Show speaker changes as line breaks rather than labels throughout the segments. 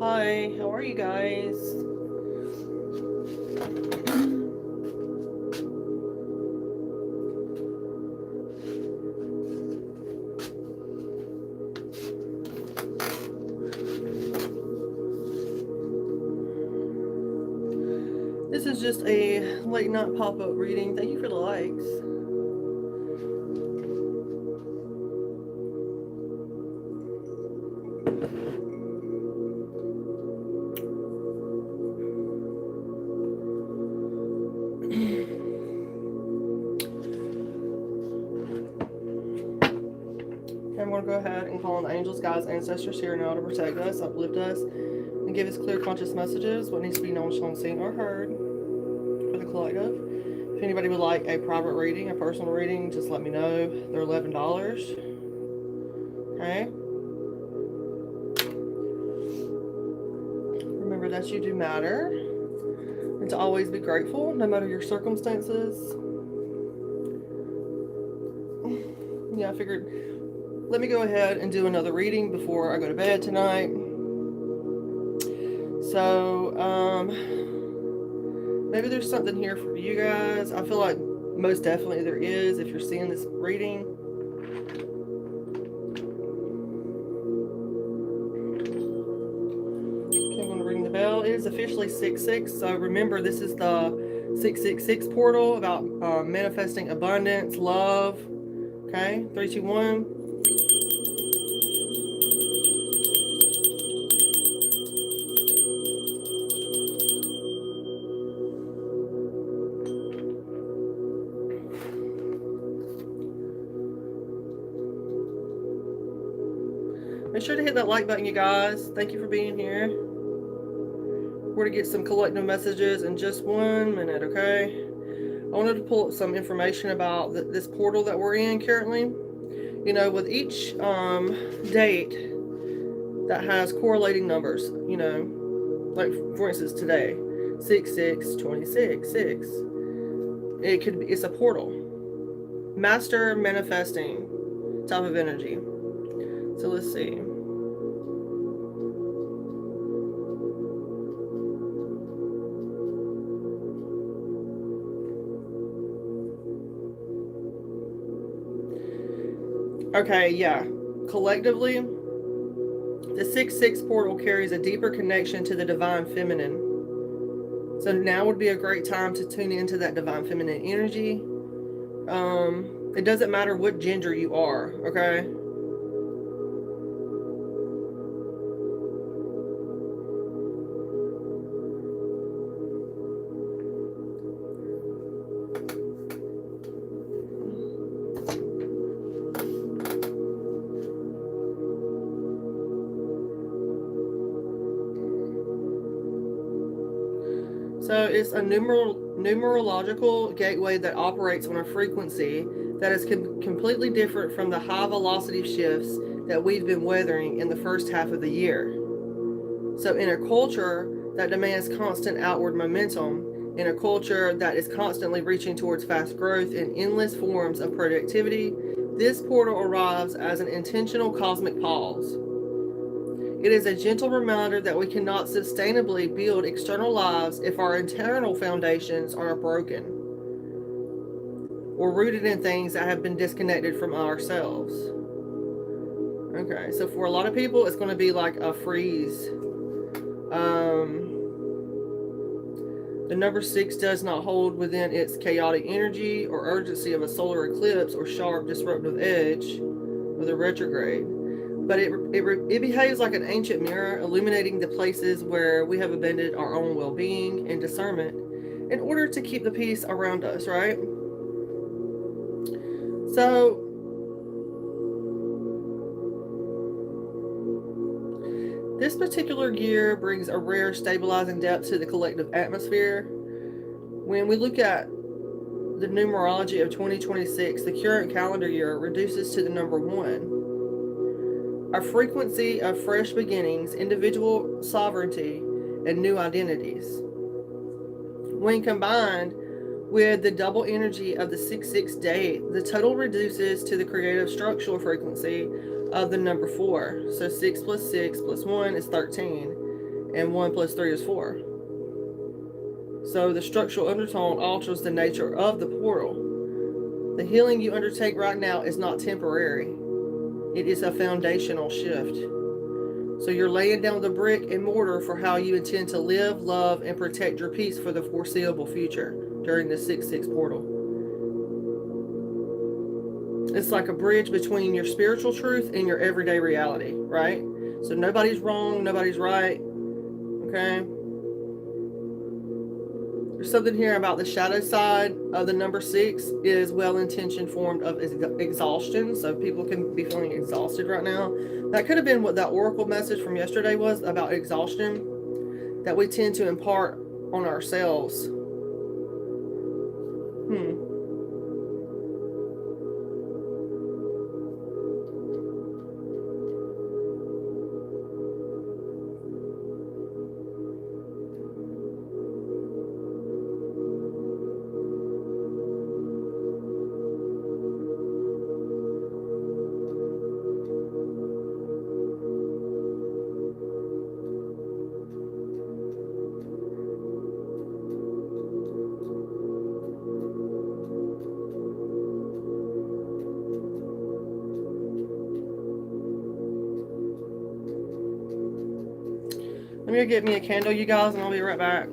Hi, how are you guys? This is just a late night pop-up reading. Thank you for the likes. I'm going to go ahead and call on the angels, guides, ancestors here now to protect us, uplift us, and give us clear conscious messages, what needs to be known, shown, seen, or heard for the collective. If anybody would like a private reading, a personal reading, just let me know. They're $11. Okay? Remember that you do matter, and to always be grateful, no matter your circumstances. Yeah, I figured, let me go ahead and do another reading before I go to bed tonight. So, maybe there's something here for you guys. I feel like most definitely there is if you're seeing this reading. Okay, I'm going to ring the bell. It is officially 6/6, so remember this is the 666 portal about manifesting abundance, love. Okay, 3, 2, 1. Make sure to hit that like button, you guys. Thank you for being here. We're going to get some collective messages in just 1 minute, okay? I wanted to pull up some information about this portal that we're in currently. You know, with each date that has correlating numbers, you know, like for instance today, 6/6/26/6. It's a portal. Master manifesting type of energy. So let's see. Okay, yeah. Collectively, the 6/6 portal carries a deeper connection to the divine feminine. So now would be a great time to tune into that divine feminine energy. It doesn't matter what gender you are, okay? So it's a numerological gateway that operates on a frequency that is completely different from the high velocity shifts that we've been weathering in the first half of the year. So in a culture that demands constant outward momentum, in a culture that is constantly reaching towards fast growth and endless forms of productivity, this portal arrives as an intentional cosmic pause. It is a gentle reminder that we cannot sustainably build external lives if our internal foundations are broken or rooted in things that have been disconnected from ourselves. Okay, so for a lot of people, it's going to be like a freeze. The number 6 does not hold within its chaotic energy or urgency of a solar eclipse or sharp disruptive edge of the retrograde. But it behaves like an ancient mirror, illuminating the places where we have abandoned our own well-being and discernment in order to keep the peace around us, right? So, this particular gear brings a rare stabilizing depth to the collective atmosphere. When we look at the numerology of 2026, the current calendar year reduces to the number 1. A frequency of fresh beginnings, individual sovereignty, and new identities. When combined with the double energy of the 6/6 date, the total reduces to the creative structural frequency of the number 4. So 6 plus 6 plus 1 is 13, and 1 plus 3 is 4. So the structural undertone alters the nature of the portal. The healing you undertake right now is not temporary. It is a foundational shift. So you're laying down the brick and mortar for how you intend to live, love, and protect your peace for the foreseeable future during the 6/6 portal. It's like a bridge between your spiritual truth and your everyday reality, right? So nobody's wrong, nobody's right, okay? There's something here about the shadow side of the number 6 is well-intentioned form of exhaustion. So people can be feeling exhausted right now. That could have been what that oracle message from yesterday was about exhaustion that we tend to impart on ourselves. Let me go get me a candle, you guys, and I'll be right back.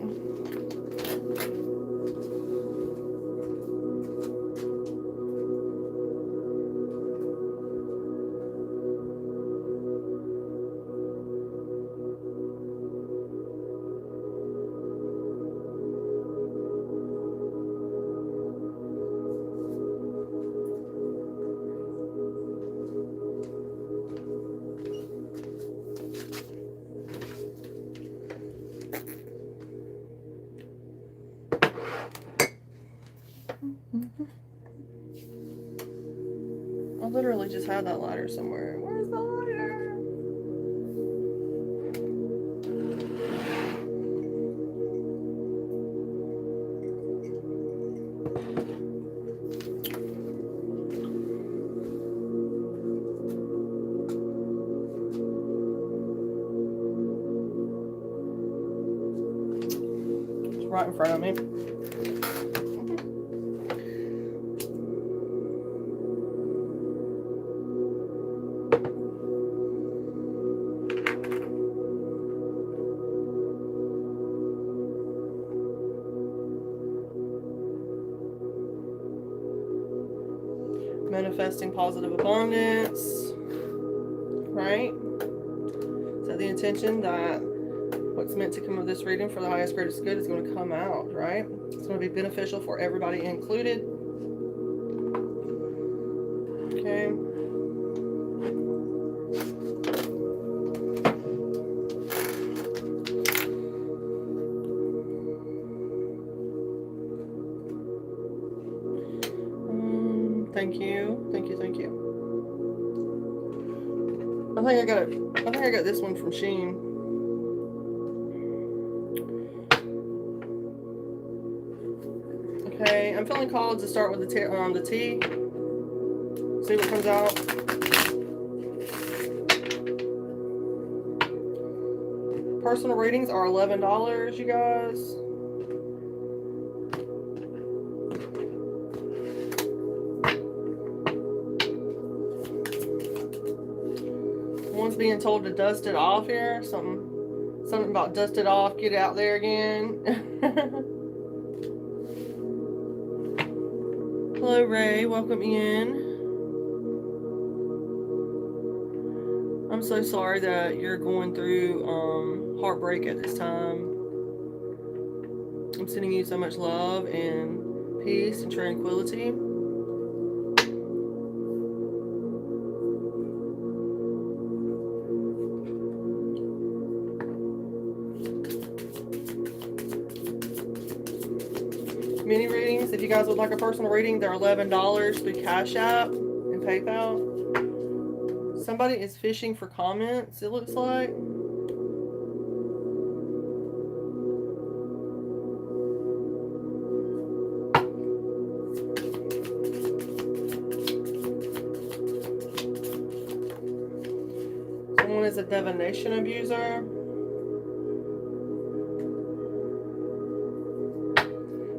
I literally just had that lighter somewhere. Where's the lighter? It's right in front of me. Manifesting positive abundance, right? Is that the intention that what's meant to come of this reading for the highest, greatest good is going to come out, right? It's going to be beneficial for everybody included. Okay. Thank you. Thank you. Thank you. I think I got this one from Sheen. Okay, I'm feeling called to start with the tea. See what comes out. Personal readings are $11, you guys. One's being told to dust it off here. Something about dust it off, get out there again. Hello, Ray. Welcome in. I'm so sorry that you're going through heartbreak at this time. I'm sending you so much love and peace and tranquility. Mini readings, if you guys would like a personal reading, they're $11 through CashApp and PayPal. Somebody is fishing for comments, it looks like. Someone is a divination abuser.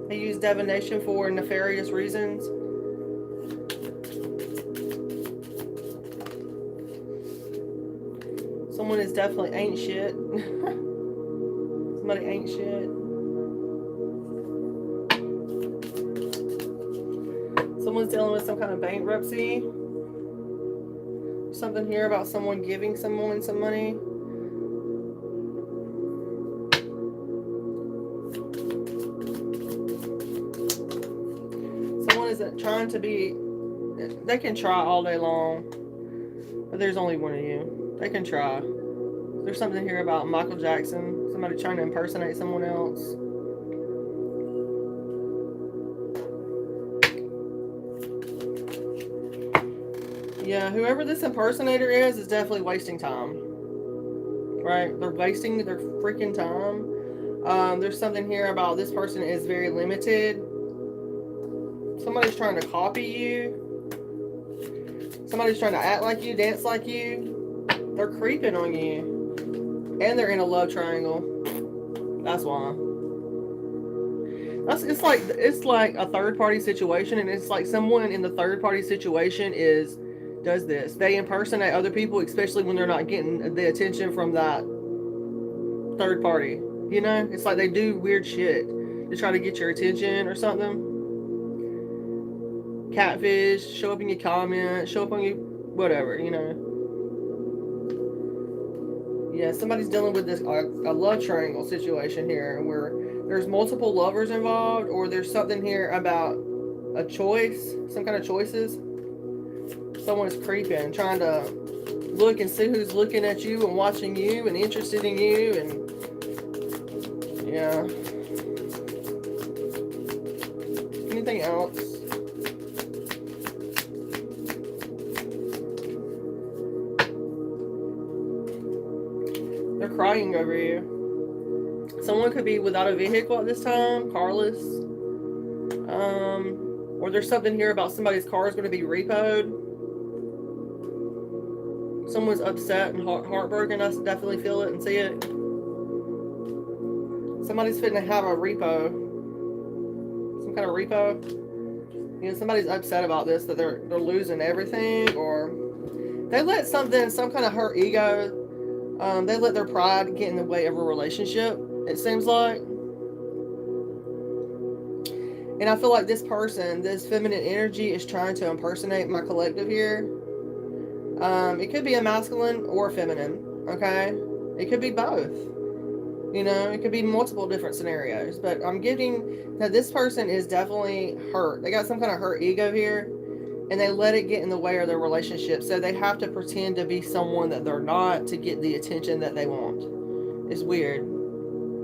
They use divination for nefarious reasons. Someone is definitely ain't shit. Somebody ain't shit. Someone's dealing with some kind of bankruptcy. Something here about someone giving someone some money. isn't trying to be, they can try all day long, but there's only one of you. They can try. There's something here about Michael Jackson, somebody trying to impersonate someone else. Yeah, whoever this impersonator is definitely wasting time. Right? They're wasting their freaking time. There's something here about this person is very limited. Somebody's trying to copy you. Somebody's trying to act like you, dance like you. They're creeping on you. And they're in a love triangle. That's why. It's like a third party situation, and it's like someone in the third party situation does this. They impersonate other people, especially when they're not getting the attention from that third party. You know? It's like they do weird shit to try to get your attention or something. Catfish, show up in your comments, show up on your whatever, you know. Yeah, somebody's dealing with this a love triangle situation here where there's multiple lovers involved, or there's something here about a choice, some kind of choices. Someone is creeping, trying to look and see who's looking at you and watching you and interested in you, and yeah. Anything else? They're crying over you. Someone could be without a vehicle at this time, carless. Or there's something here about somebody's car is going to be repoed. Someone's upset and heartbroken. I definitely feel it and see it. Somebody's fitting to have a repo. Some kind of repo. You know, somebody's upset about this, that they're losing everything, or they let some kind of hurt ego. They let their pride get in the way of a relationship, it seems like. And I feel like this person, this feminine energy, is trying to impersonate my collective here. It could be a masculine or a feminine, okay? It could be both. You know, it could be multiple different scenarios. But I'm getting that this person is definitely hurt. They got some kind of hurt ego here, and they let it get in the way of their relationship. So they have to pretend to be someone that they're not to get the attention that they want. It's weird.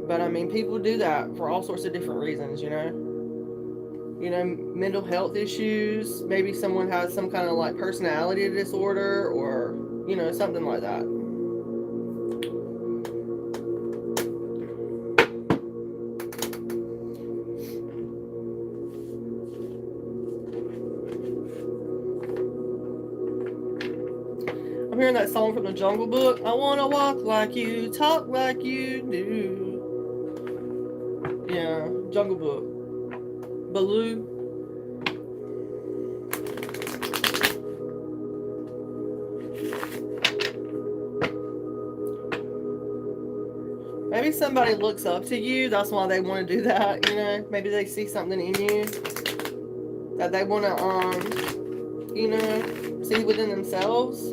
But I mean, people do that for all sorts of different reasons, you know? You know, mental health issues. Maybe someone has some kind of like personality disorder, or, you know, something like that. I'm hearing that song from the Jungle Book. I want to walk like you, talk like you do. Yeah, Jungle Book. Baloo. Maybe somebody looks up to you. That's why they want to do that, you know. Maybe they see something in you that they want to, you know, see within themselves.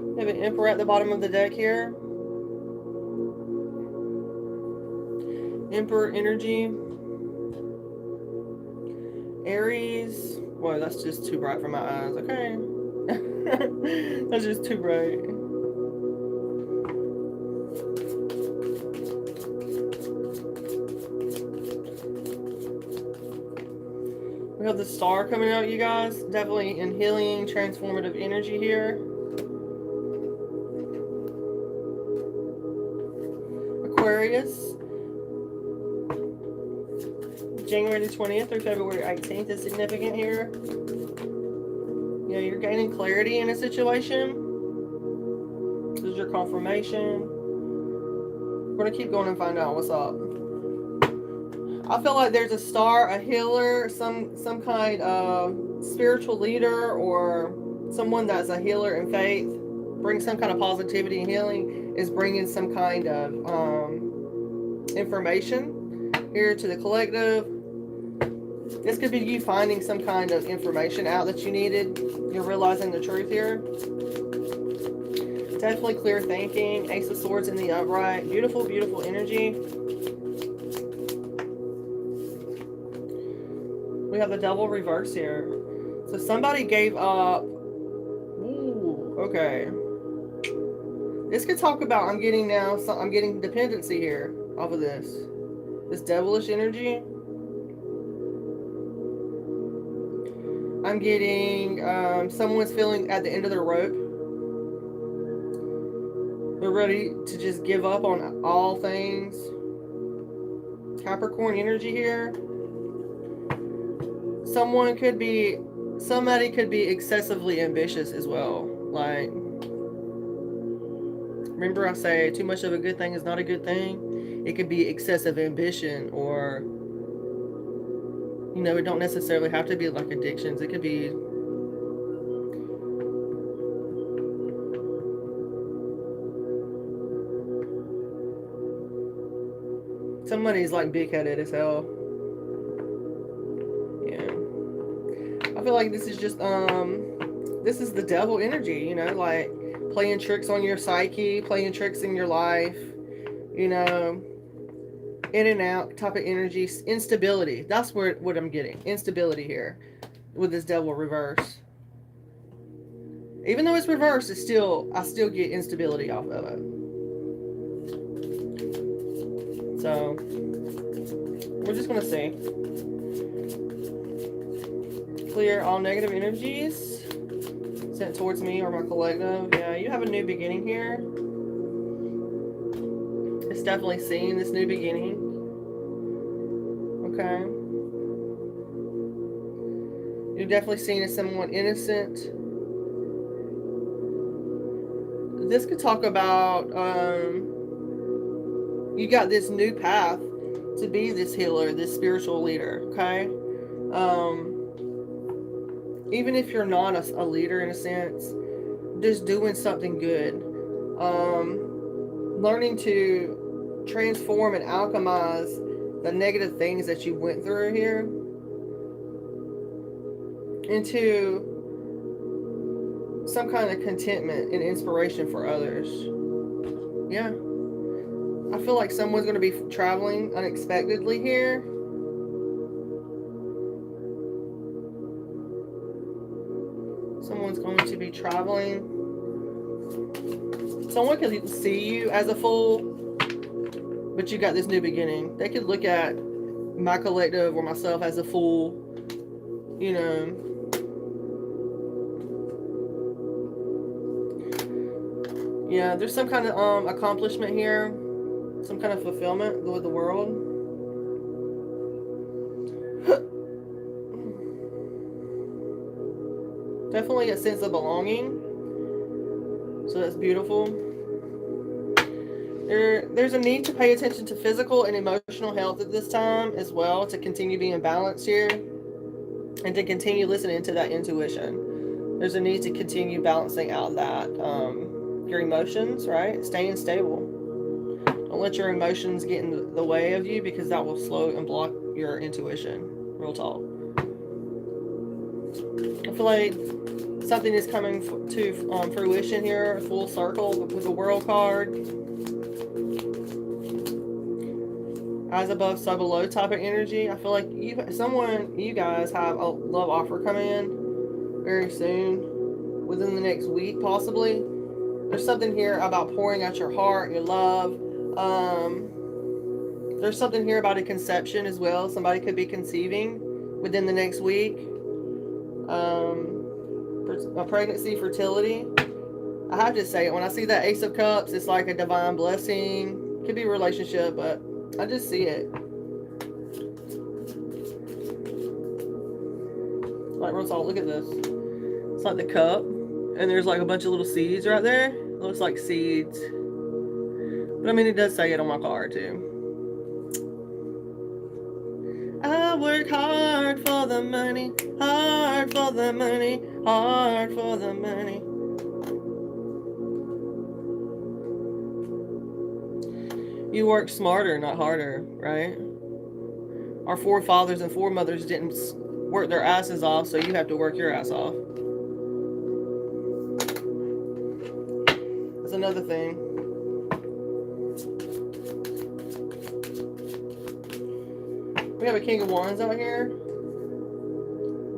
We have an Emperor at the bottom of the deck here. Emperor energy. Aries. Whoa, that's just too bright for my eyes. Okay. That's just too bright. We have the Star coming out, you guys. Definitely in healing, transformative energy here. Aquarius. January the 20th through February 18th is significant here. You know, you're gaining clarity in a situation. This is your confirmation. We're going to keep going and find out what's up. I feel like there's a star, a healer, some kind of spiritual leader, or someone that's a healer in faith, brings some kind of positivity and healing, is bringing some kind of information here to the collective. This could be you finding some kind of information out that you needed. You're realizing the truth here. Definitely clear thinking. Ace of Swords in the upright. Beautiful, beautiful energy. We have the Devil reverse here. So somebody gave up. Ooh, okay. This could talk about I'm getting dependency here off of this. This devilish energy. I'm getting someone's feeling at the end of their rope. They're ready to just give up on all things. Capricorn energy here. Somebody could be excessively ambitious as well. Like, remember I say too much of a good thing is not a good thing. It could be excessive ambition, or it don't necessarily have to be like addictions. It could be somebody's like big-headed as hell. Yeah. I feel like this is just this is the devil energy, like playing tricks on your psyche, playing tricks in your life, in and out type of energy. Instability. That's what I'm getting. Instability here with this devil reverse. Even though it's reversed, I still get instability off of it. So we're just gonna see. Clear all negative energies sent towards me or my collective. Yeah, you have a new beginning here. It's definitely seeing this new beginning. Okay. You're definitely seen as someone innocent. This could talk about you got this new path to be this healer, this spiritual leader. Okay. Even if you're not a leader in a sense, just doing something good. Learning to transform and alchemize the negative things that you went through here into some kind of contentment and inspiration for others. Yeah. I feel like someone's going to be traveling unexpectedly here. Someone's going to be traveling. Someone could see you as a fool, but you got this new beginning. They could look at my collective or myself as a fool, Yeah, there's some kind of accomplishment here, some kind of fulfillment with the world. Definitely a sense of belonging. So that's beautiful. There's a need to pay attention to physical and emotional health at this time as well, to continue being balanced here and to continue listening to that intuition. There's a need to continue balancing out that your emotions, right? Staying stable. Don't let your emotions get in the way of you, because that will slow and block your intuition. Real talk. I feel like something is coming to fruition here, full circle with the World card. As above, so below type of energy. I feel like you guys have a love offer coming in very soon, within the next week possibly. There's something here about pouring out your heart, your love. There's something here about a conception as well. Somebody could be conceiving within the next week. A pregnancy, fertility. I have to say it. When I see that Ace of Cups, it's like a divine blessing. Could be a relationship, but I just see it. Like, real talk, look at this. It's like the cup, and there's like a bunch of little seeds right there. It looks like seeds. But I mean, it does say it on my card too. I work hard for the money, hard for the money, hard for the money. You work smarter, not harder, right? Our forefathers and foremothers didn't work their asses off, so you have to work your ass off. That's another thing. We have a King of Wands out here.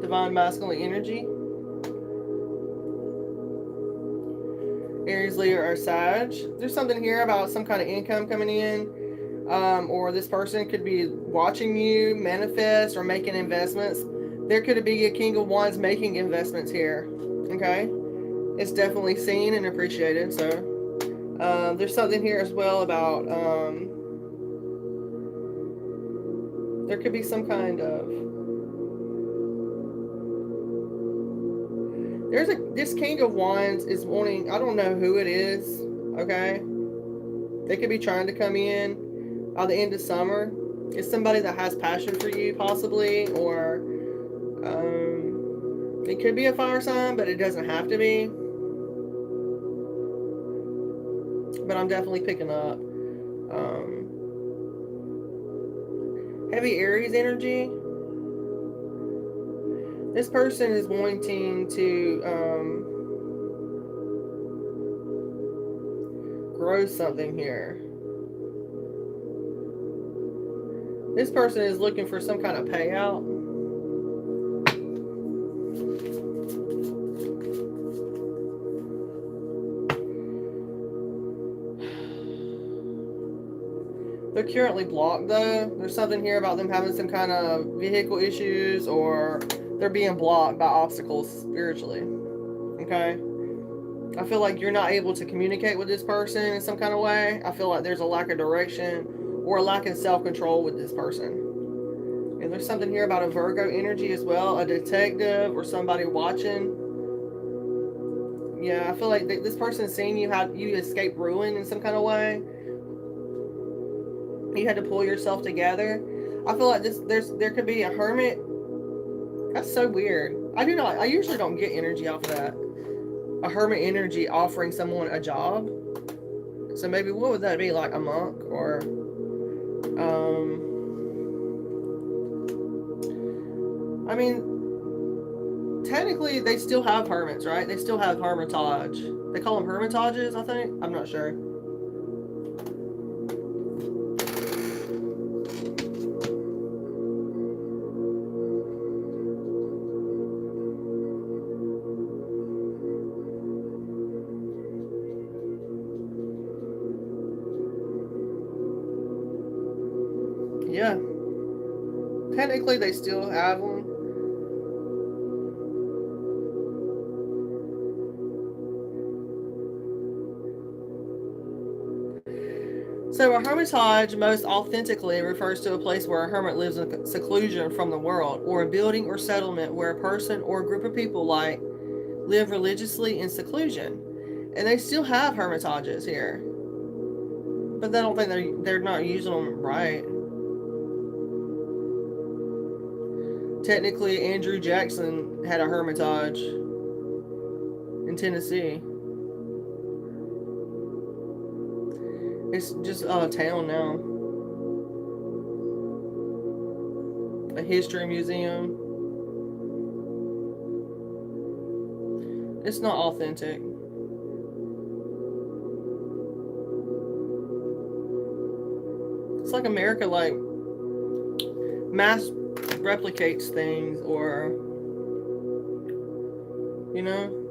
Divine masculine energy. Aries, Leo, or Sag. There's something here about some kind of income coming in. Or this person could be watching you manifest or making investments. There could be a King of Wands making investments here. Okay? It's definitely seen and appreciated. So, there's something here as well about, there could be some kind of, this King of Wands is wanting, I don't know who it is, okay? They could be trying to come in by the end of summer. It's somebody that has passion for you, possibly, or it could be a fire sign, but it doesn't have to be. But I'm definitely picking up heavy Aries energy. This person is wanting to grow something here. This person is looking for some kind of payout. They're currently blocked though. There's something here about them having some kind of vehicle issues, or they're being blocked by obstacles spiritually. Okay? I feel like you're not able to communicate with this person in some kind of way. I feel like there's a lack of direction or a lack of self-control with this person. And there's something here about a Virgo energy as well, a detective or somebody watching. Yeah, I feel like this person's seeing you how you escape ruin in some kind of way. You had to pull yourself together. I feel like there could be a hermit. That's so weird. I usually don't get energy off of that. A hermit energy offering someone a job. So maybe what would that be, like a monk or I mean, technically they still have hermits, right? They still have hermitage. They call them hermitages, I think. I'm not sure. Yeah. Technically they still have them. So a hermitage most authentically refers to a place where a hermit lives in seclusion from the world, or a building or settlement where a person or a group of people live religiously in seclusion. And they still have hermitages here. But I don't think they're not using them right. Technically, Andrew Jackson had a hermitage in Tennessee. It's just a town now. A history museum. It's not authentic. It's like America, like, mass replicates things, or, you know?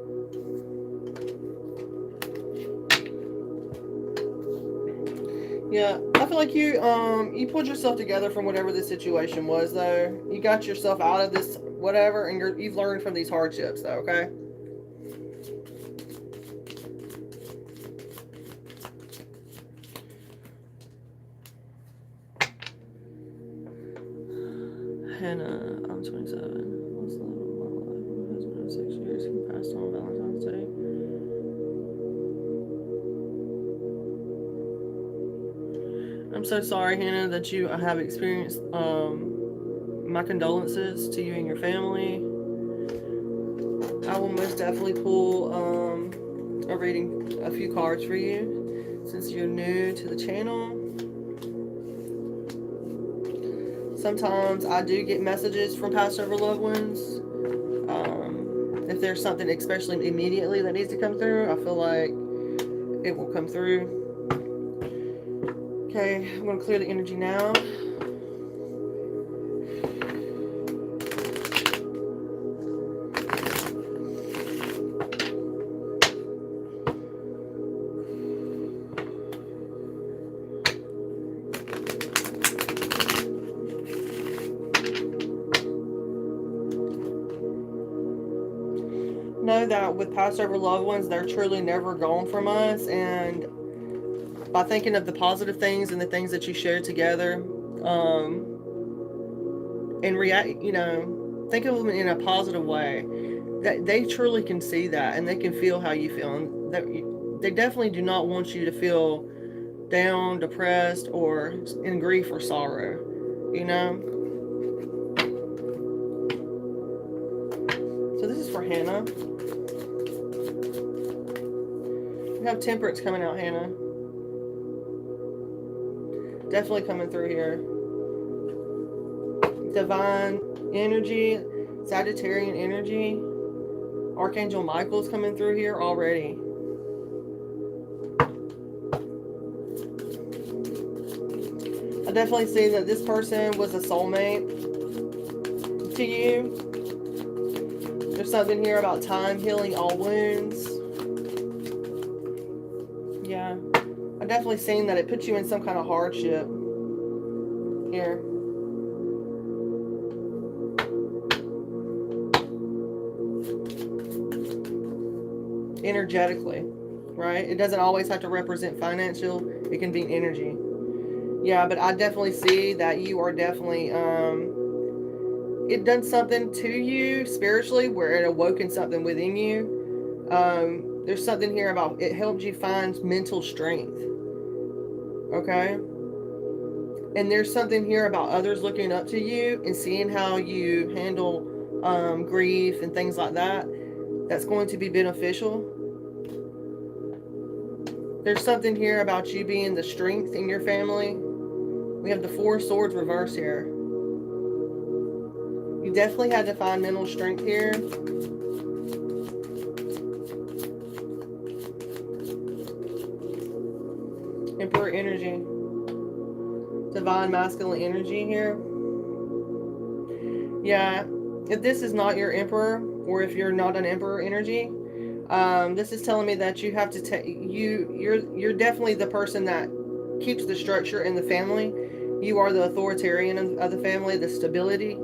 Yeah, I feel like you pulled yourself together from whatever the situation was, though. You got yourself out of this whatever, and you've learned from these hardships, though, okay? Hannah, I'm 27. What's the love of my life? My husband of 6 years. He passed on Valentine's Day. I'm so sorry, Hannah, that you have experienced. My condolences to you and your family. I will most definitely pull a reading, a few cards for you, since you're new to the channel. Sometimes I do get messages from past over loved ones. If there's something especially immediately that needs to come through, I feel like it will come through. Okay, I'm going to clear the energy now. Know that with past over loved ones, they're truly never gone from us, and by thinking of the positive things and the things that you shared together, and react, think of them in a positive way, that they truly can see that and they can feel how you feel, and that they definitely do not want you to feel down, depressed, or in grief or sorrow, So this is for Hannah. We have temperance coming out, Hannah. Definitely coming through here. Divine energy, Sagittarian energy. Archangel Michael's coming through here already. I definitely see that this person was a soulmate to you. There's something here about time healing all wounds. Yeah. I've definitely seen that it puts you in some kind of hardship here. Energetically, right? It doesn't always have to represent financial. It can be energy. Yeah, but I definitely see that you are definitely, it done something to you spiritually where it awoken something within you. There's something here about it helped you find mental strength. Okay? And there's something here about others looking up to you and seeing how you handle grief and things like that. That's going to be beneficial. There's something here about you being the strength in your family. We have the Four of Swords reverse here. You definitely had to find mental strength here. Emperor energy. Divine masculine energy here. Yeah, if this is not your emperor, or if you're not an emperor energy, this is telling me that you have to take you're definitely the person that keeps the structure in the family. You are the authoritarian of the family, the stability.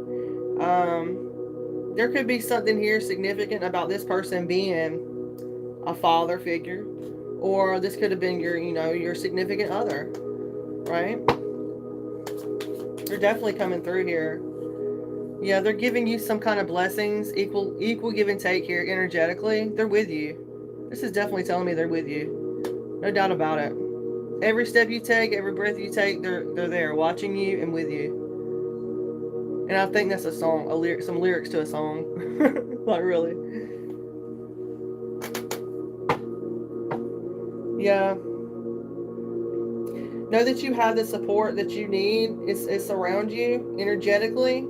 There could be something here significant about this person being a father figure, or this could have been your significant other, right? They're definitely coming through here. Yeah, they're giving you some kind of blessings, equal give and take here energetically. They're with you. This is definitely telling me they're with you. No doubt about it. Every step you take, every breath you take, they're there watching you and with you. And I think that's a song, some lyrics to a song. Not really. Yeah. Know that you have the support that you need. It's around you energetically.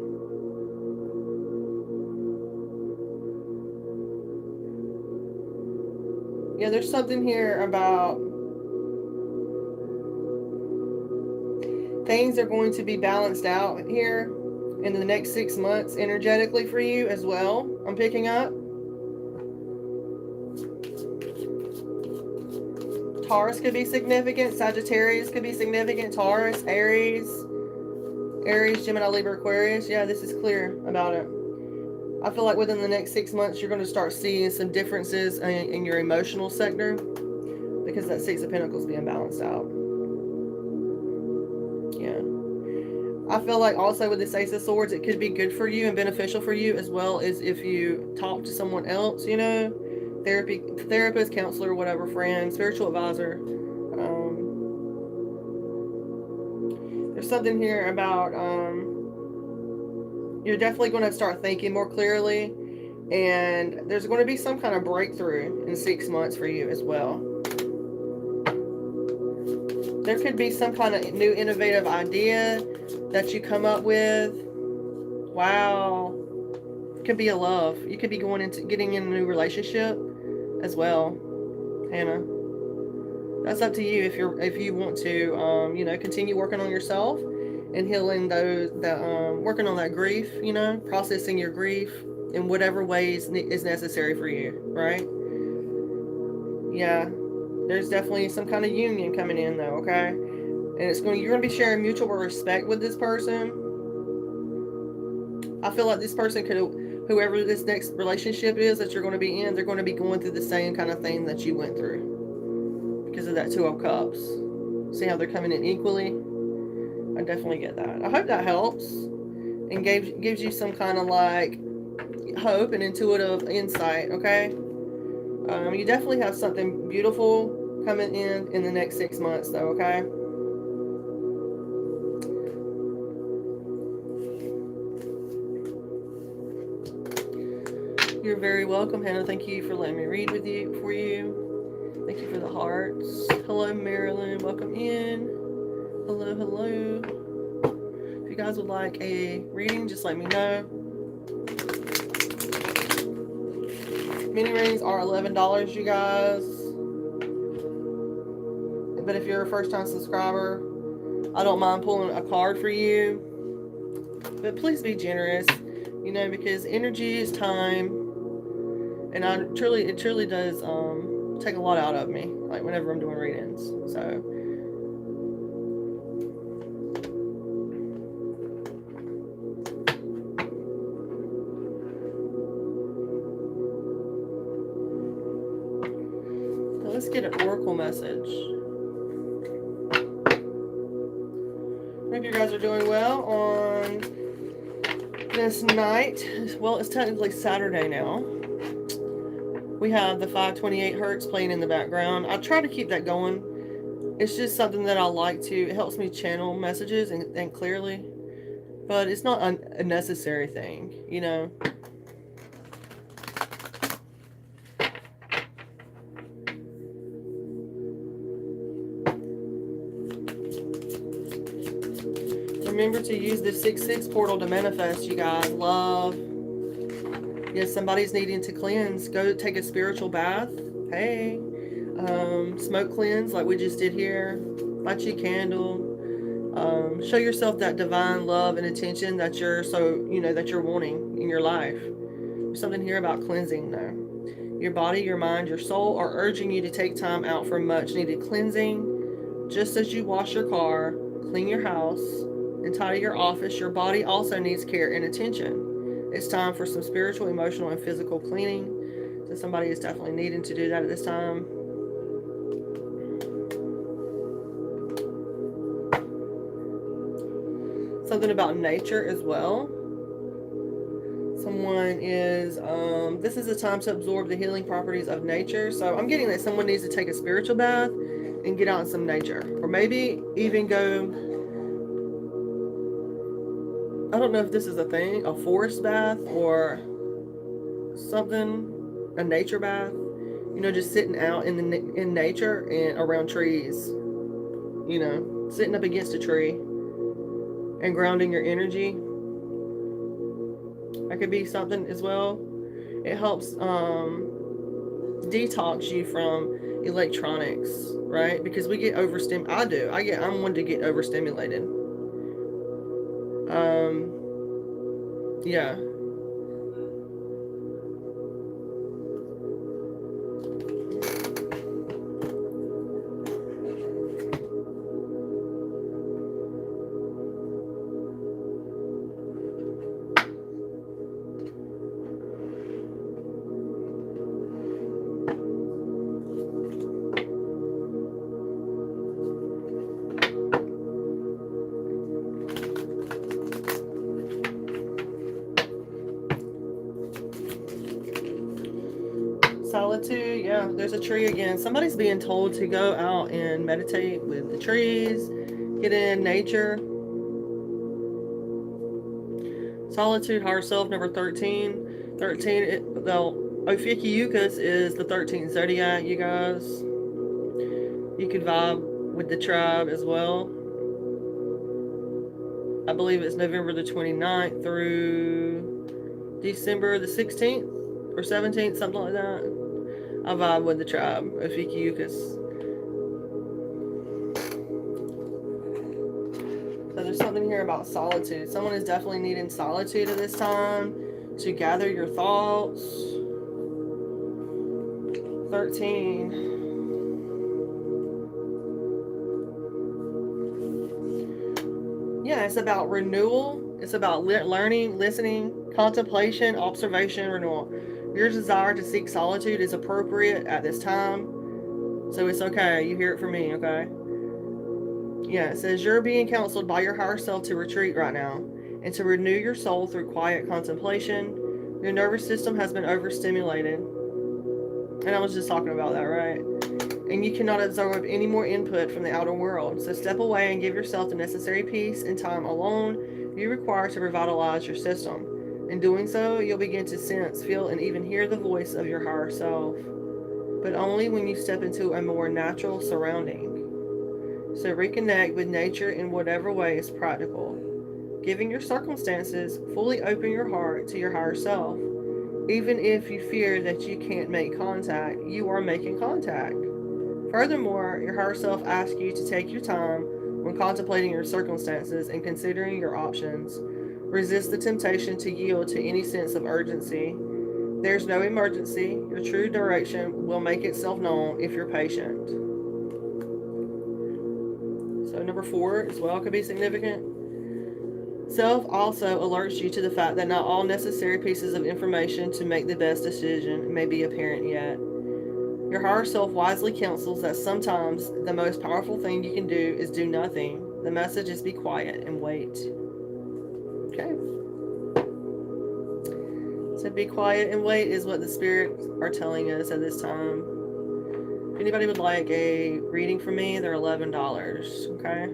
Yeah, there's something here about things are going to be balanced out here in the next 6 months energetically for you as well. I'm picking up. Taurus could be significant. Sagittarius could be significant. Taurus, Aries, Gemini, Libra, Aquarius. Yeah, this is clear about it. I feel like within the next 6 months, you're going to start seeing some differences in your emotional sector because that Six of Pentacles being balanced out. Yeah. I feel like also with this Ace of Swords, it could be good for you and beneficial for you as well as if you talk to someone else, therapist, counselor, whatever, friend, spiritual advisor. There's something here about you're definitely going to start thinking more clearly, and there's going to be some kind of breakthrough in 6 months for you as well. There could be some kind of new innovative idea that you come up with. Wow. It could be a love. You could be getting in a new relationship as well, Hannah. That's up to you if you want to continue working on yourself and healing working on that grief, processing your grief in whatever ways is necessary for you, right? Yeah, there's definitely some kind of union coming in though, okay? And you're gonna be sharing mutual respect with this person. I feel like this person whoever this next relationship is that you're going to be in, they're going to be going through the same kind of thing that you went through because of that Two of Cups. See how they're coming in equally? I definitely get that. I hope that helps and gives you some kind of like hope and intuitive insight, okay? You definitely have something beautiful coming in the next 6 months though, okay? You're very welcome, Hannah. Thank you for letting me read for you. Thank you for the hearts. Hello, Marilyn. Welcome in. Hello, hello. If you guys would like a reading, just let me know. Mini readings are $11, you guys. But if you're a first-time subscriber, I don't mind pulling a card for you. But please be generous, because energy is time. And it truly does take a lot out of me, like whenever I'm doing readings. So let's get an oracle message. Hope you guys are doing well on this night. Well, it's technically Saturday now. We have the 528 hertz playing in the background. I try to keep that going. It's just something that I like to. It helps me channel messages and clearly. But it's not a necessary thing, Remember to use the 6-6 portal to manifest, you guys. Love. Yes, somebody's needing to cleanse. Go take a spiritual bath. Hey. Smoke cleanse like we just did here. Light you a candle. Show yourself that divine love and attention that you're wanting in your life. There's something here about cleansing though. Your body, your mind, your soul are urging you to take time out for much needed cleansing. Just as you wash your car, clean your house, and tidy your office, your body also needs care and attention. It's time for some spiritual, emotional, and physical cleaning. So somebody is definitely needing to do that at this time. Something about nature as well. Someone is, this is a time to absorb the healing properties of nature. So I'm getting that someone needs to take a spiritual bath and get out in some nature. Or maybe even go, I don't know if this is a thing, a forest bath or something, a nature bath. Just sitting out in nature and around trees. Sitting up against a tree and grounding your energy. That could be something as well. It helps detox you from electronics, right? Because we get overstimulated. I'm one to get overstimulated. Yeah. Solitude, yeah, there's a tree again. Somebody's being told to go out and meditate with the trees, get in nature. Solitude, higher self, number 13. 13, Ophiuchus is the 13th zodiac, you guys. You could vibe with the tribe as well. I believe it's November the 29th through December the 16th or 17th, something like that. I vibe with the tribe of Fukiukas. So there's something here about solitude. Someone is definitely needing solitude at this time to gather your thoughts. 13. Yeah, it's about renewal. It's about learning, listening, contemplation, observation, renewal. Your desire to seek solitude is appropriate at this time. So it's okay. You hear it from me, okay? Yeah, it says you're being counseled by your higher self to retreat right now and to renew your soul through quiet contemplation. Your nervous system has been overstimulated. And I was just talking about that, right? And you cannot absorb any more input from the outer world. So step away and give yourself the necessary peace and time alone you require to revitalize your system. In doing so, you'll begin to sense, feel, and even hear the voice of your higher self, but only when you step into a more natural surrounding. So reconnect with nature in whatever way is practical. Given your circumstances, fully open your heart to your higher self. Even if you fear that you can't make contact, you are making contact. Furthermore, your higher self asks you to take your time when contemplating your circumstances and considering your options. Resist the temptation to yield to any sense of urgency. There's no emergency. Your true direction will make itself known if you're patient. So number 4 as well could be significant. Self also alerts you to the fact that not all necessary pieces of information to make the best decision may be apparent yet. Your higher self wisely counsels that sometimes the most powerful thing you can do is do nothing. The message is be quiet and wait. Okay. So be quiet and wait is what the spirits are telling us at this time. If anybody would like a reading from me, they're $11. Okay.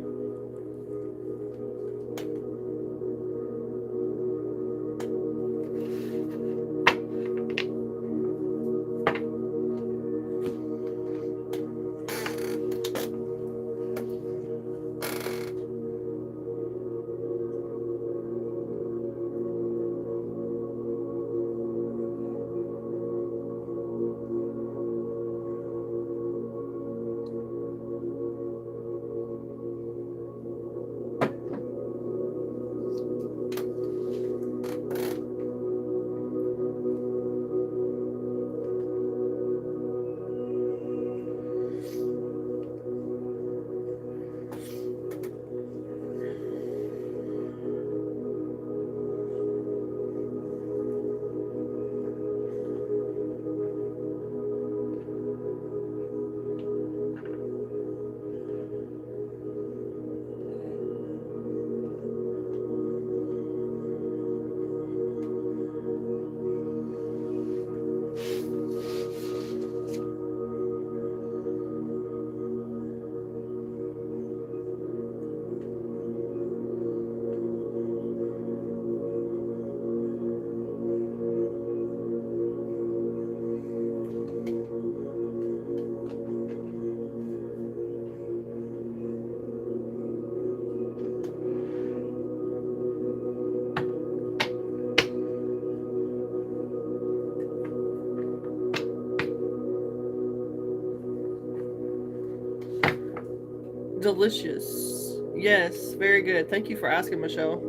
Delicious. Yes, very good. Thank you for asking, Michelle.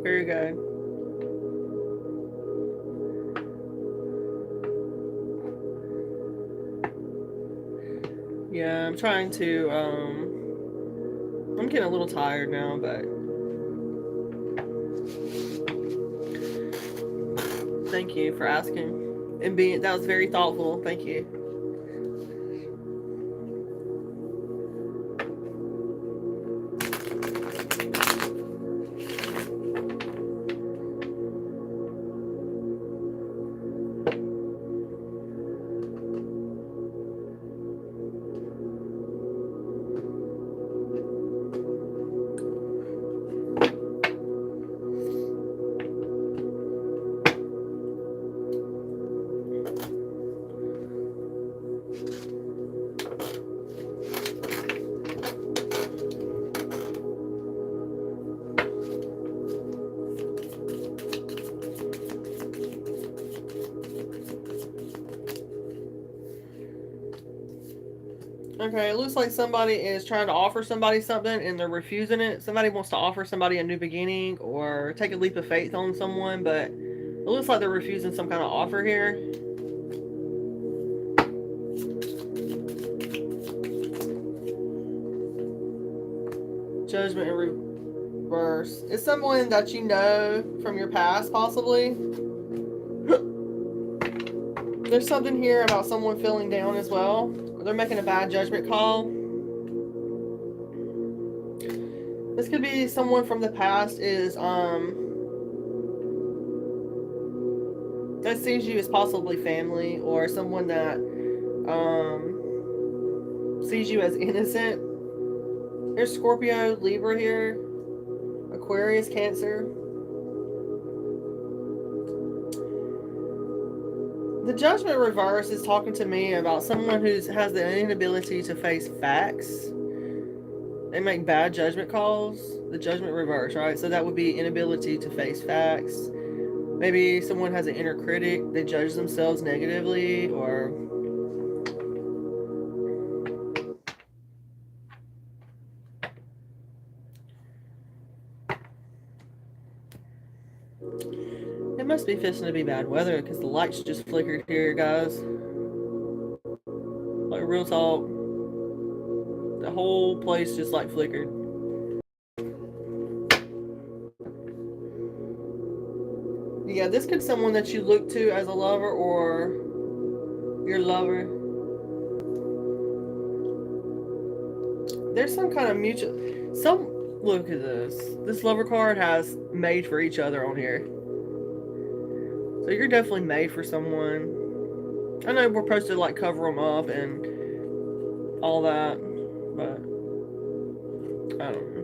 Very good. Yeah, I'm trying to, I'm getting a little tired now, but thank you for asking. And being, that was very thoughtful. Thank you. Okay, it looks like somebody is trying to offer somebody something and they're refusing it. Somebody wants to offer somebody a new beginning or take a leap of faith on someone, but it looks like they're refusing some kind of offer here. Judgment in reverse. It's someone that you know from your past, possibly. There's something here about someone feeling down as well. They're making a bad judgment call. This could be someone from the past that sees you as possibly family, or someone that sees you as innocent. There's Scorpio, Libra here, Aquarius, Cancer. The judgment reverse is talking to me about someone who has the inability to face facts. They make bad judgment calls. The judgment reverse, right? So that would be inability to face facts. Maybe someone has an inner critic. They judge themselves negatively, or it must be fixing to be bad weather because the lights just flickered here, guys. Like real talk. The whole place just like flickered. Yeah, this could be someone that you look to as a lover or your lover. There's some kind of mutual. Look at this. This lover card has made for each other on here. So you're definitely made for someone. I know we're supposed to like cover them up and all that, but I don't know.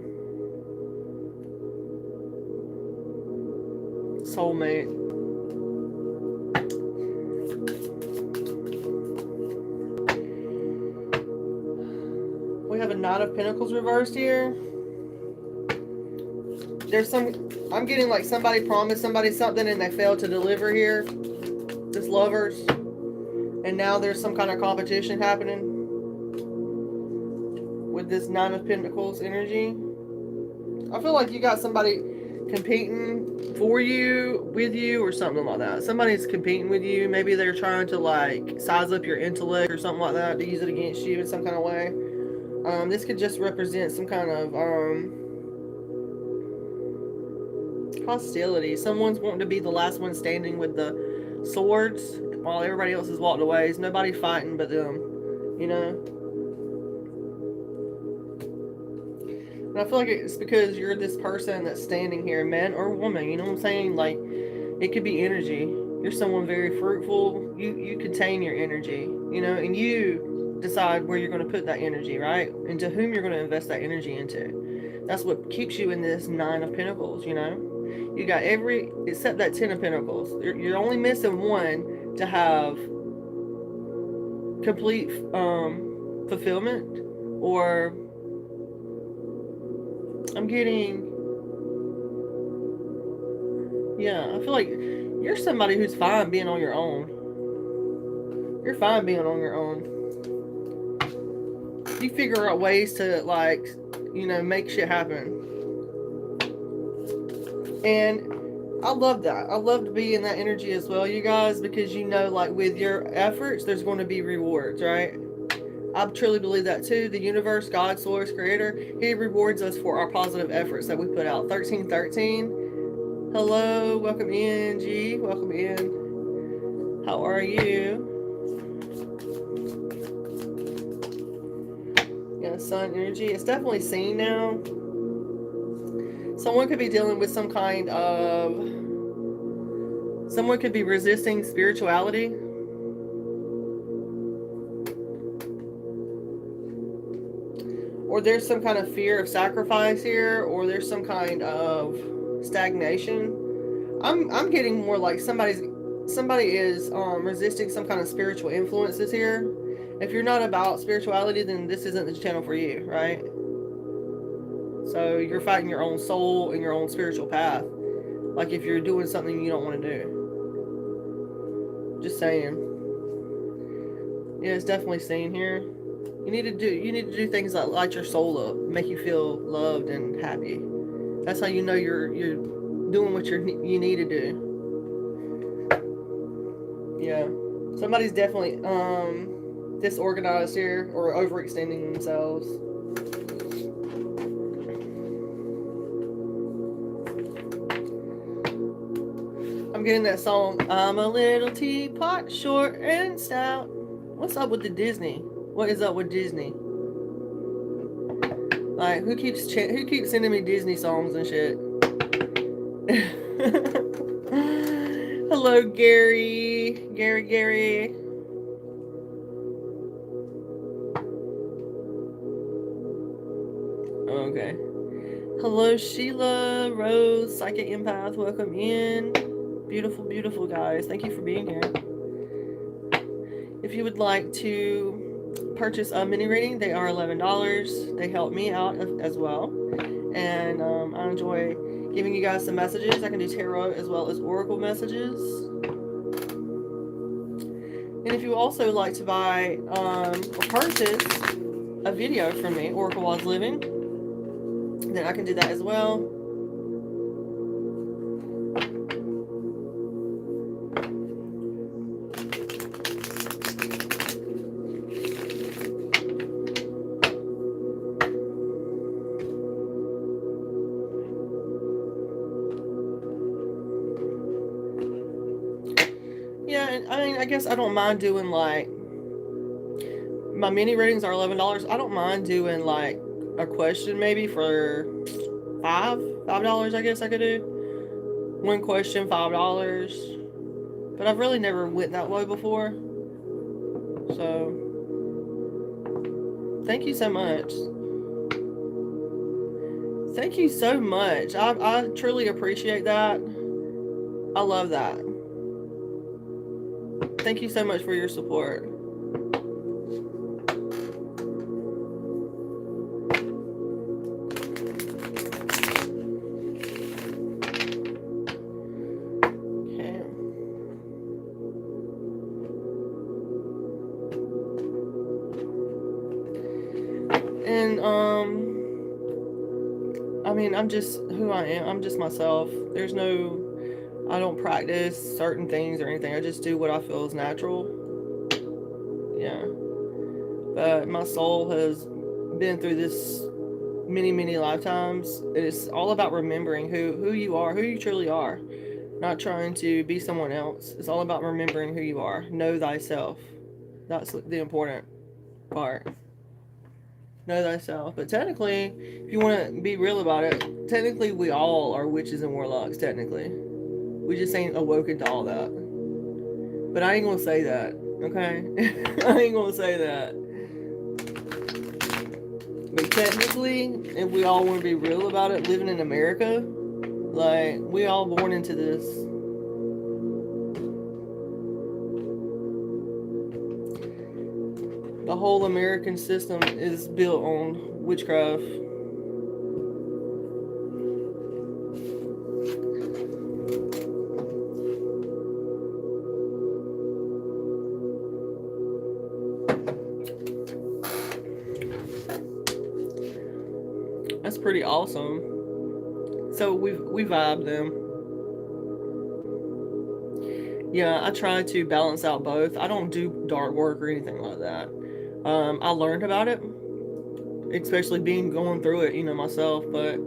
Soulmate. We have a Knight of Pentacles reversed here. I'm getting like somebody promised somebody something and they failed to deliver here. This lovers. And now there's some kind of competition happening with this Nine of Pentacles energy. I feel like you got somebody competing for you, with you, or something like that. Somebody's competing with you. Maybe they're trying to like size up your intellect or something like that to use it against you in some kind of way. This could just represent some kind of hostility. Someone's wanting to be the last one standing with the swords while everybody else has walked away. There's nobody fighting but them, you know? And I feel like it's because you're this person that's standing here, man or woman, you know what I'm saying? Like, it could be energy. You're someone very fruitful. You contain your energy, you know, and you decide where you're going to put that energy, right? And to whom you're going to invest that energy into. That's what keeps you in this Nine of Pentacles, you know? You got except that Ten of Pentacles. You're only missing one to have complete fulfillment, or I'm getting, yeah, I feel like you're somebody who's fine being on your own. You're fine being on your own. You figure out ways to, like, you know, make shit happen. And I love that. I love to be in that energy as well, you guys, because you know, like, with your efforts, there's going to be rewards, right? I truly believe that too. The universe, God, source, creator, he rewards us for our positive efforts that we put out. 1313. Hello, welcome in, G. Welcome in. How are you? Yeah, sun energy. It's definitely seen now. Someone could be dealing with some kind of... Someone could be resisting spirituality. Or there's some kind of fear of sacrifice here, or there's some kind of stagnation. I'm getting more like somebody is resisting some kind of spiritual influences here. If you're not about spirituality, then this isn't the channel for you, right? So you're fighting your own soul and your own spiritual path. Like if you're doing something you don't want to do. Just saying. Yeah, it's definitely seen here. You need to do things that light your soul up, make you feel loved and happy. That's how you know you're doing what you need to do. Yeah. Somebody's definitely disorganized here or overextending themselves. I'm getting that song, I'm a little teapot, short and stout. What's up with the Disney? What is up with Disney? Like, who keeps sending me Disney songs and shit? Hello, Gary. Gary. Okay. Hello, Sheila, Rose, Psychic Empath. Welcome in. Beautiful, beautiful guys. Thank you for being here. If you would like to purchase a mini reading, they are $11. They help me out as well. And I enjoy giving you guys some messages. I can do tarot as well as oracle messages. And if you also like to buy or purchase a video from me, Oracle While Living, then I can do that as well. Yeah, and I mean, I guess I don't mind doing like, my mini readings are $11. I don't mind doing like a question maybe for $5, I guess I could do. One question, $5. But I've really never went that low before. So, thank you so much. Thank you so much. I truly appreciate that. I love that. Thank you so much for your support. Okay. And I mean, I'm just who I am. I'm just myself. There's no, I don't practice certain things or anything. I just do what I feel is natural. Yeah. But my soul has been through this many lifetimes. It's all about remembering who you are, who you truly are. Not trying to be someone else. It's all about remembering who you are. Know thyself. That's the important part. Know thyself. But technically, if you want to be real about it, technically we all are witches and warlocks, technically. We just ain't awoken to all that. But I ain't gonna say that, okay? I ain't gonna say that. But technically, if we all want to be real about it, living in America, like, we all born into this. The whole American system is built on witchcraft. That's pretty awesome. So we vibe them. Yeah, I try to balance out both. I don't do dark work or anything like that. I learned about it, especially going through it, myself. But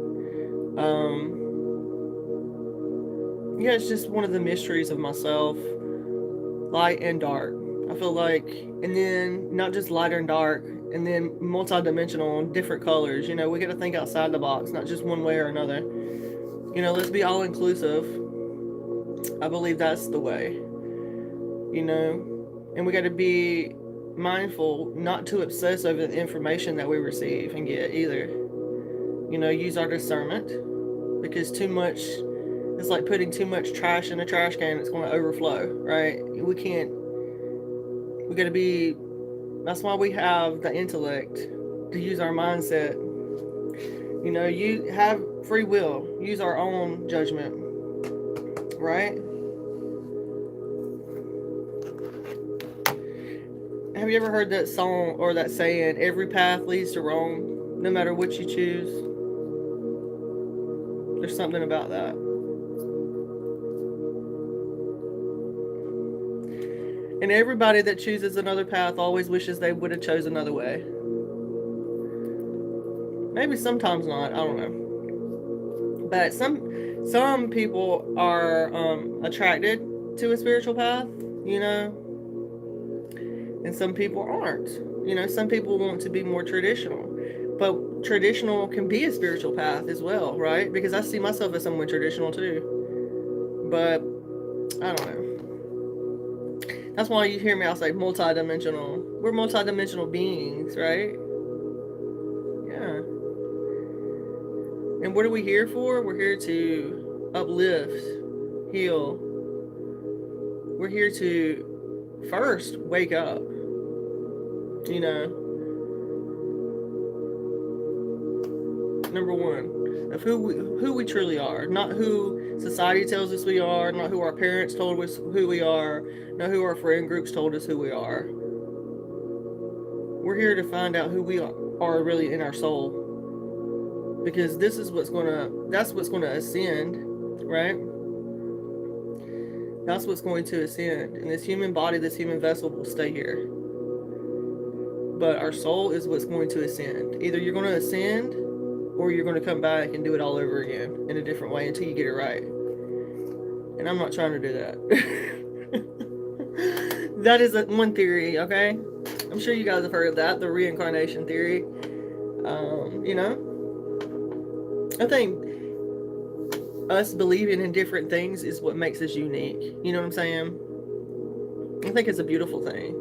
yeah, it's just one of the mysteries of myself, light and dark. I feel like, and then not just lighter and dark, and then multi-dimensional and different colors. We got to think outside the box, not just one way or another. Let's be all inclusive. I believe that's the way. And we got to be mindful not to obsess over the information that we receive and get either. Use our discernment, because too much is like putting too much trash in a trash can. It's going to overflow, right? We got to be, that's why we have the intellect, to use our mindset. You have free will, use our own judgment, right? Have you ever heard that song or that saying, every path leads to Rome, no matter what you choose? There's something about that. And everybody that chooses another path always wishes they would have chose another way. Maybe sometimes not, I don't know. But some people are attracted to a spiritual path, you know, and some people aren't. You know, some people want to be more traditional, but traditional can be a spiritual path as well, right? Because I see myself as someone traditional too. But I don't know. That's why you hear me, I'll say multidimensional. We're multidimensional beings, right? Yeah. And what are we here for? We're here to uplift, heal. We're here to first wake up, you know. Number one, of who we truly are, not who society tells us we are, not who our parents told us who we are, not who our friend groups told us who we are. We're here to find out who we are really in our soul, because this is that's what's gonna ascend, right? That's what's going to ascend, and this human body, this human vessel will stay here. But our soul is what's going to ascend. Either you're going to ascend, or you're going to come back and do it all over again in a different way until you get it right. And I'm not trying to do that. That is one theory, okay? I'm sure you guys have heard of that, the reincarnation theory. You know, I think us believing in different things is what makes us unique. You know what I'm saying? I think it's a beautiful thing.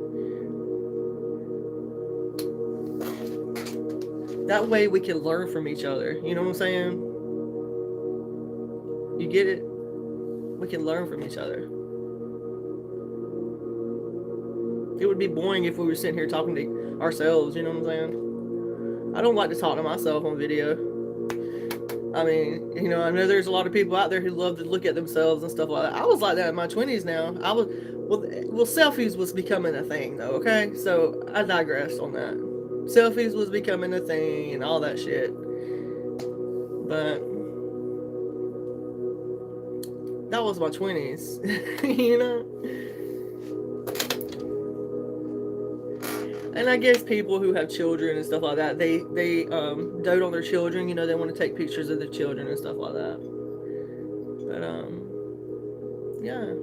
That way we can learn from each other. You know what I'm saying? You get it? We can learn from each other. It would be boring if we were sitting here talking to ourselves, you know what I'm saying? I don't like to talk to myself on video. I mean, you know, I know there's a lot of people out there who love to look at themselves and stuff like that. I was like that in my 20s now. Well, selfies was becoming a thing, though, okay? So I digressed on that. Selfies was becoming a thing and all that shit. But that was my 20s, you know? And I guess people who have children and stuff like that, they dote on their children, you know, they want to take pictures of their children and stuff like that. But, yeah.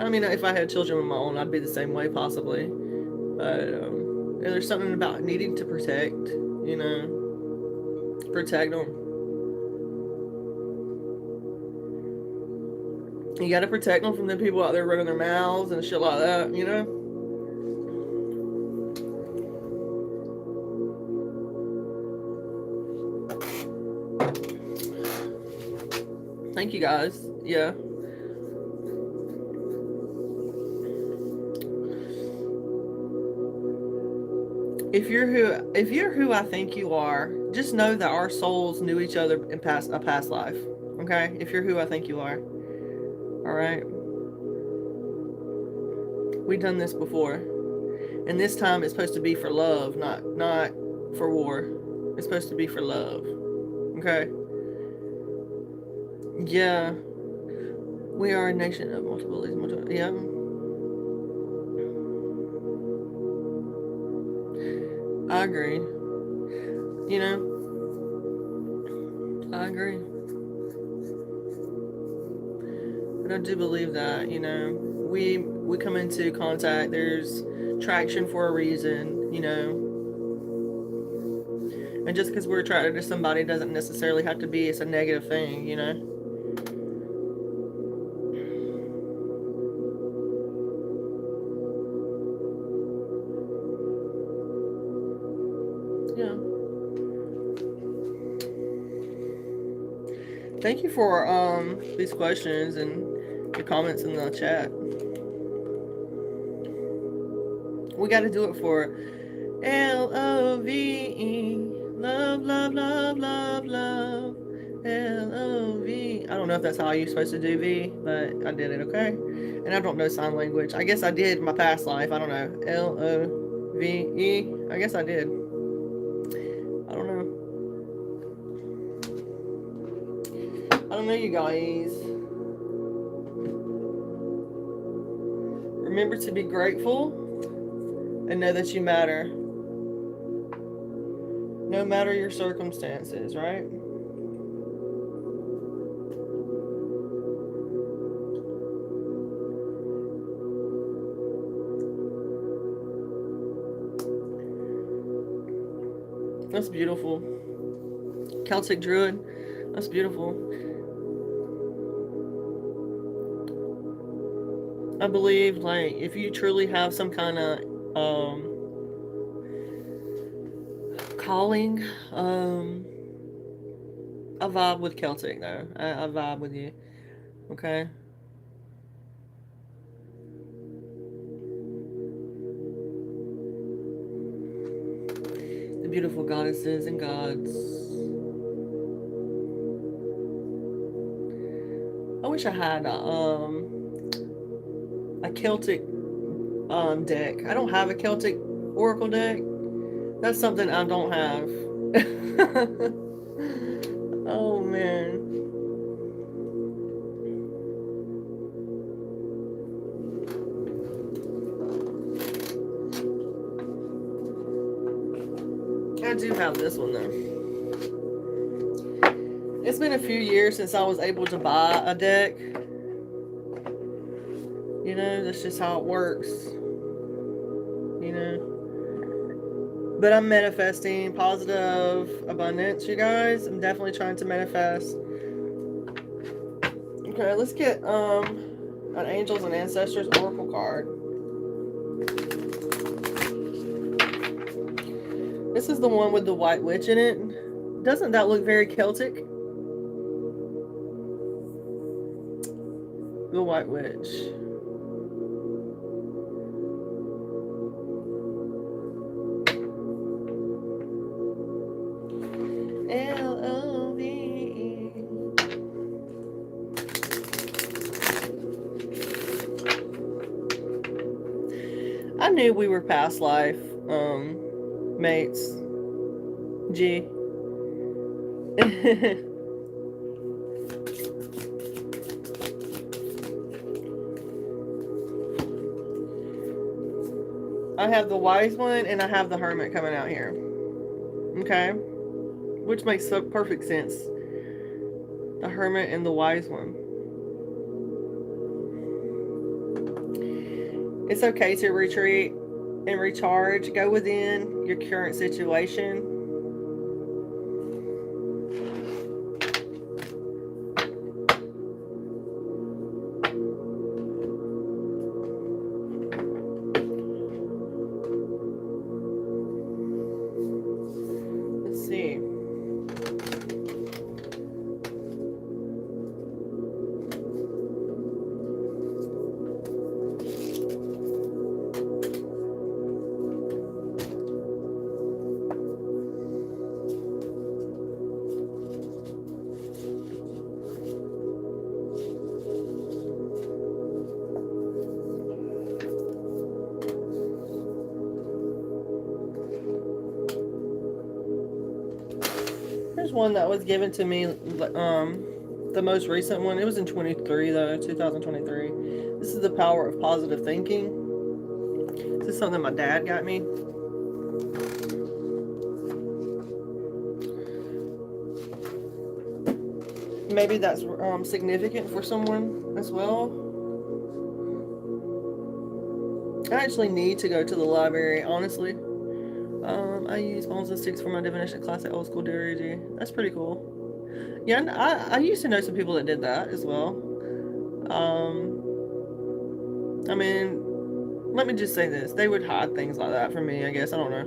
I mean, if I had children of my own, I'd be the same way, possibly. But, there's something about needing to protect, you know, protect them. You gotta protect them from the people out there running their mouths and shit like that, you know? Thank you guys. Yeah. If you're who I think you are, just know that our souls knew each other in a past life. Okay? If you're who I think you are. Alright? We've done this before. And this time it's supposed to be for love, not for war. It's supposed to be for love. Okay? Yeah. We are a nation of multiple. Yeah. I agree. You know, I agree. And I do believe that, you know, we come into contact, there's traction for a reason, you know. And just because we're attracted to somebody doesn't necessarily have to be it's a negative thing, you know. Thank you for these questions and your comments in the chat. We got to do it for L-O-V-E. Love, love, love, love, love. L-O-V. I don't know if that's how you're supposed to do V, but I did it, okay? And I don't know sign language. I guess I did in my past life. I don't know. Love. I guess I did. I don't know. I don't know, you guys. Remember to be grateful and know that you matter. No matter your circumstances, right? That's beautiful. Celtic Druid. That's beautiful. I believe, like, if you truly have some kind of calling, I vibe with Celtic, though. I vibe with you. Okay? The beautiful goddesses and gods. I wish I had a Celtic deck. I don't have a Celtic oracle deck. That's something I don't have. Oh man. I do have this one though. It's been a few years since I was able to buy a deck. You know, that's just how it works. You know. But I'm manifesting positive abundance, you guys. I'm definitely trying to manifest. Okay, let's get an Angels and Ancestors Oracle card. This is the one with the White Witch in it. Doesn't that look very Celtic? The White Witch. L-O-V-E. I knew we were past life mates. G. I have the Wise One and I have the Hermit coming out here. Okay. Which makes perfect sense. The Hermit and the Wise One. It's okay to retreat and recharge. Go within your current situation. Let's see. Here's one that was given to me, the most recent one. It was in 23 though, 2023. This is the power of positive thinking. This is something my dad got me. Maybe that's significant for someone as well. I actually need to go to the library, honestly. I use bones and sticks for my divination class at Old School Dirty. That's pretty cool. Yeah, I used to know some people that did that as well. I mean, let me just say this. They would hide things like that from me, I guess. I don't know.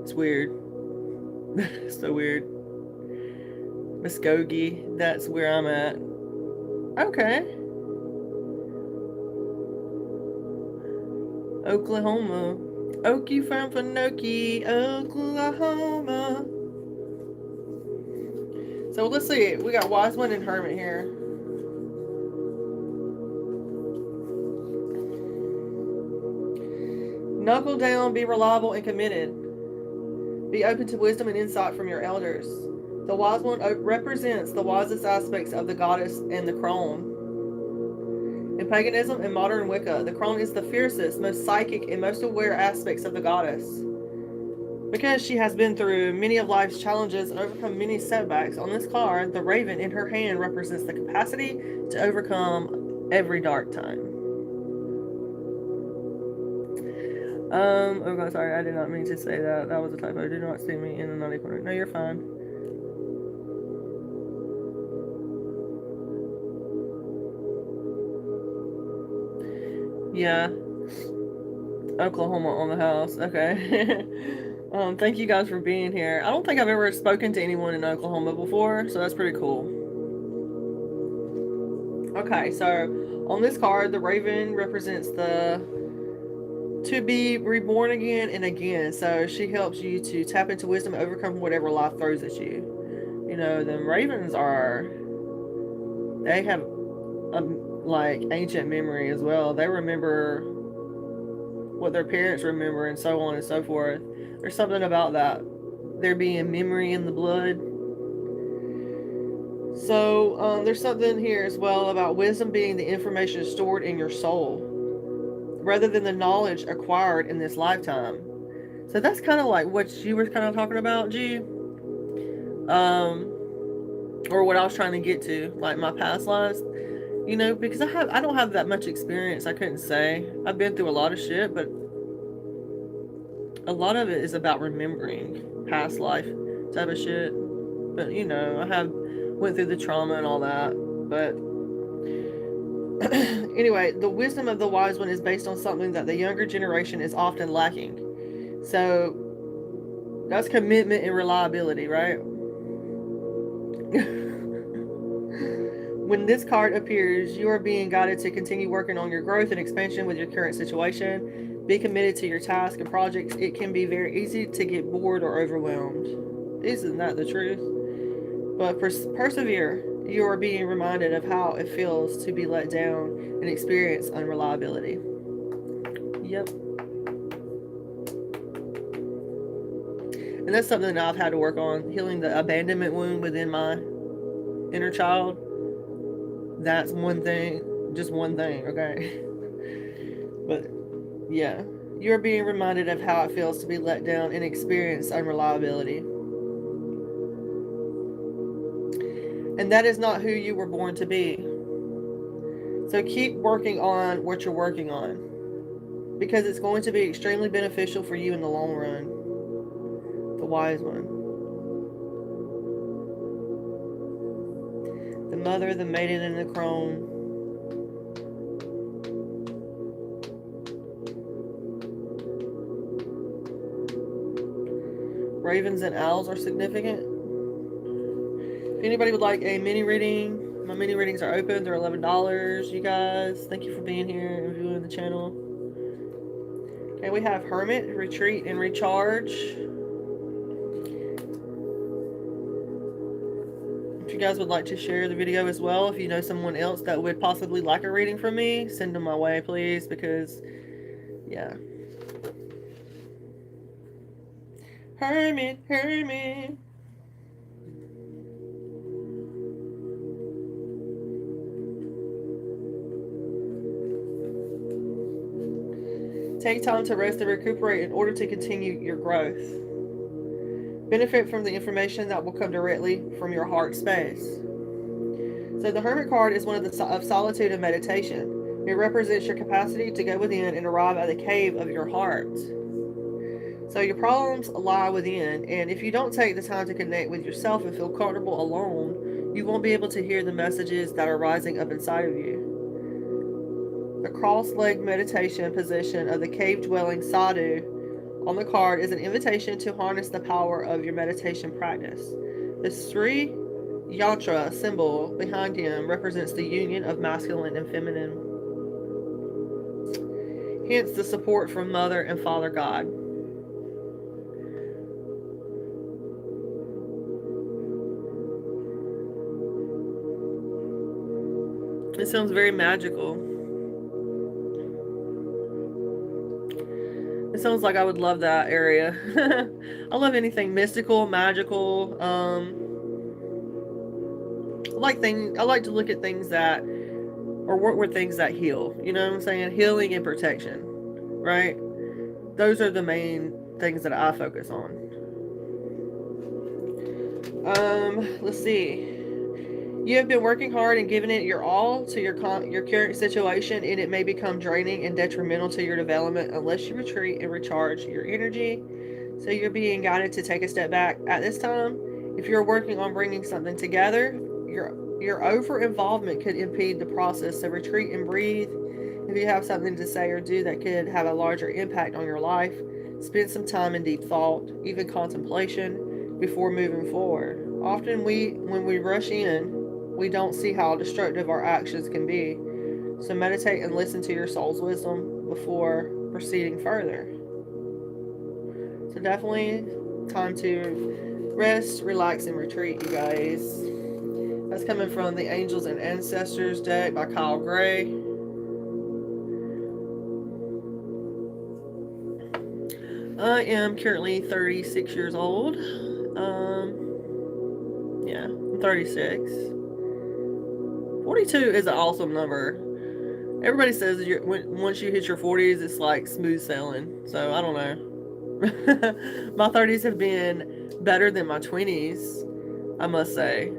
It's weird. It's so weird. Muskogee, that's where I'm at. Okay. Oklahoma. Okie from Finoki, Oklahoma. So let's see. We got Wise One and Hermit here. Knuckle down, be reliable and committed. Be open to wisdom and insight from your elders. The wise one represents the wisest aspects of the goddess and the crone. In paganism and modern Wicca, the crone is the fiercest, most psychic, and most aware aspects of the goddess. Because she has been through many of life's challenges and overcome many setbacks, on this card, the raven in her hand represents the capacity to overcome every dark time. Oh god, sorry, I did not mean to say that. That was a typo. Do not see me in the naughty corner. No, you're fine. Yeah. Oklahoma on the house. Okay. Thank you guys for being here. I don't think I've ever spoken to anyone in Oklahoma before, so that's pretty cool. Okay, so on this card, the raven represents the to be reborn again and again. So she helps you to tap into wisdom and overcome whatever life throws at you. You know, the ravens they have a, like ancient memory as well. They remember what their parents remember and so on and so forth. There's something about that. There being memory in the blood. So there's something here as well about wisdom being the information stored in your soul rather than the knowledge acquired in this lifetime. So that's kind of like what you were kind of talking about, G. Or what I was trying to get to, like my past lives. You know, because I don't have that much experience. I couldn't say. I've been through a lot of shit, but a lot of it is about remembering past life type of shit. But you know, I went through the trauma and all that. But anyway, the wisdom of the wise one is based on something that the younger generation is often lacking. So that's commitment and reliability, right? When this card appears, you are being guided to continue working on your growth and expansion with your current situation. Be committed to your task and projects. It can be very easy to get bored or overwhelmed. Isn't that the truth? But persevere. You are being reminded of how it feels to be let down and experience unreliability. Yep. And that's something that I've had to work on, healing the abandonment wound within my inner child. That's one thing, just one thing, okay? But yeah, you're being reminded of how it feels to be let down and experience unreliability. And that is not who you were born to be. So keep working on what you're working on, because it's going to be extremely beneficial for you in the long run. The wise one. The mother, the maiden, and the crone. Ravens and owls are significant. If anybody would like a mini reading, my mini readings are open. They're $11. You guys, thank you for being here and viewing the channel. Okay, we have Hermit, Retreat, and Recharge. If you guys would like to share the video as well, if you know someone else that would possibly like a reading from me, send them my way, please, because, yeah. Hermit, Hermit. Take time to rest and recuperate in order to continue your growth. Benefit from the information that will come directly from your heart space. So the Hermit card is one of solitude and meditation. It represents your capacity to go within and arrive at the cave of your heart. So your problems lie within, and if you don't take the time to connect with yourself and feel comfortable alone, you won't be able to hear the messages that are rising up inside of you. The cross-legged meditation position of the cave-dwelling sadhu on the card is an invitation to harness the power of your meditation practice. The Sri Yantra symbol behind him represents the union of masculine and feminine. Hence the support from Mother and Father God. It sounds very magical. It sounds like I would love that area. I love anything mystical, magical. I like to look at things that, or work with things that heal. You know what I'm saying? Healing and protection, right? Those are the main things that I focus on. Let's see. You have been working hard and giving it your all to your current situation, and it may become draining and detrimental to your development unless you retreat and recharge your energy. So you're being guided to take a step back at this time. If you're working on bringing something together, your over involvement could impede the process. So retreat and breathe. If you have something to say or do that could have a larger impact on your life, spend some time in deep thought, even contemplation, before moving forward. Often when we rush in, we don't see how destructive our actions can be. So meditate and listen to your soul's wisdom before proceeding further. So definitely time to rest, relax, and retreat, you guys. That's coming from the Angels and Ancestors deck by Kyle Gray. I am currently 36 years old. Yeah, I'm 36. 42 is an awesome number. Everybody says once you hit your 40s, it's like smooth sailing. So I don't know. My 30s have been better than my 20s, I must say.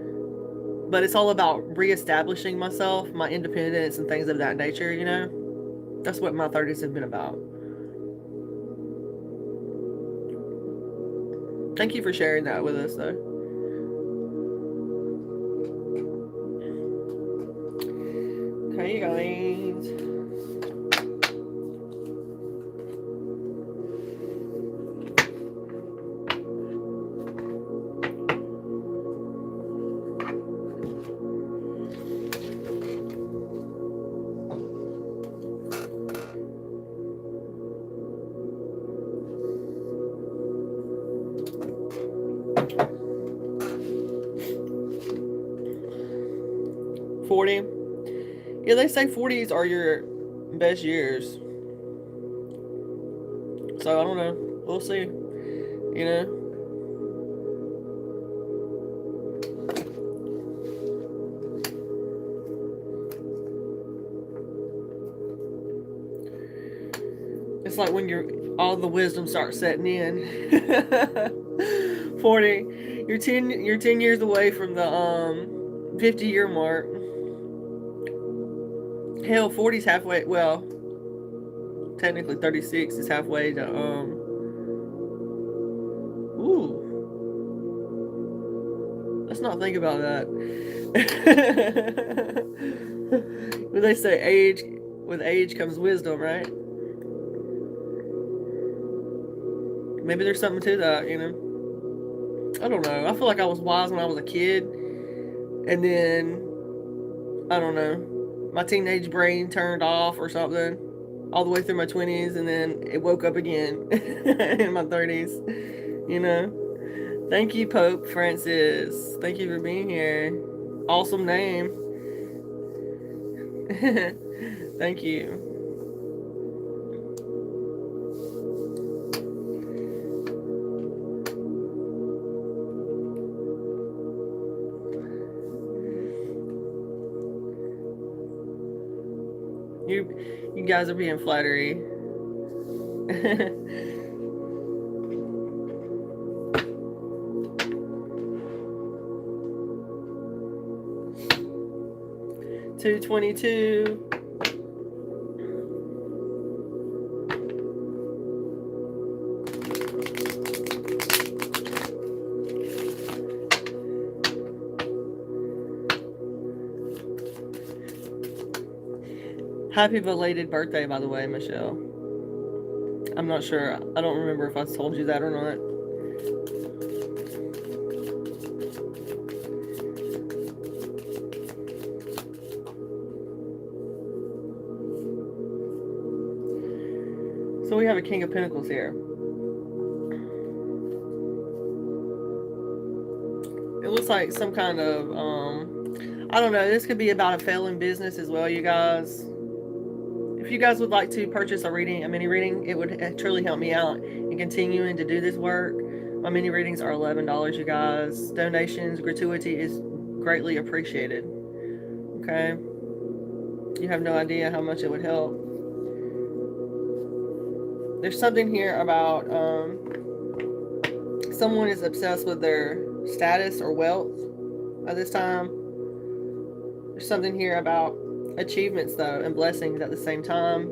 But it's all about reestablishing myself, my independence, and things of that nature, you know? That's what my 30s have been about. Thank you for sharing that with us, though. Okay, you guys. 40. Yeah, they say 40s are your best years. So I don't know. We'll see. You know? It's like when all the wisdom starts setting in. 40. You're 10 years away from the 50-year mark. Hell, 40's halfway. Well, technically 36 is halfway to let's not think about that. When they say with age comes wisdom, right? Maybe there's something to that, you know? I don't know. I feel like I was wise when I was a kid, and then I don't know, my teenage brain turned off or something all the way through my 20s, and then it woke up again in my 30s, you know? Thank you, Pope Francis. Thank you for being here. Awesome name. Thank you. You guys are being flattery. $222. Happy belated birthday, by the way, Michelle. I'm not sure. I don't remember if I told you that or not. So we have a King of Pentacles here. It looks like some kind of, I don't know, this could be about a failing business as well, you guys. If if you guys would like to purchase a mini reading, it would truly help me out in continuing to do this work. My mini readings are $11, you guys. Donations, gratuity is greatly appreciated. Okay? You have no idea how much it would help. There's something here about someone is obsessed with their status or wealth at this time. There's something here about achievements, though, and blessings at the same time.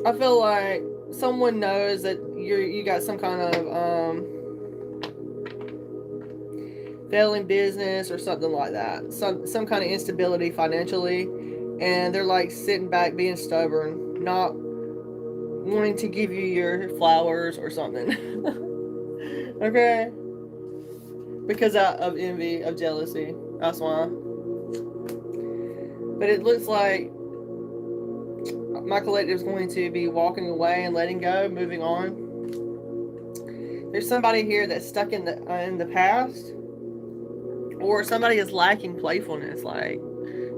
I feel like someone knows that you got some kind of failing business or something like that. Some kind of instability financially, and they're like sitting back, being stubborn, not wanting to give you your flowers or something. Okay? Because of envy, of jealousy. That's why. But it looks like my collective is going to be walking away and letting go, moving on. There's somebody here that's stuck in the past, or somebody is lacking playfulness. Like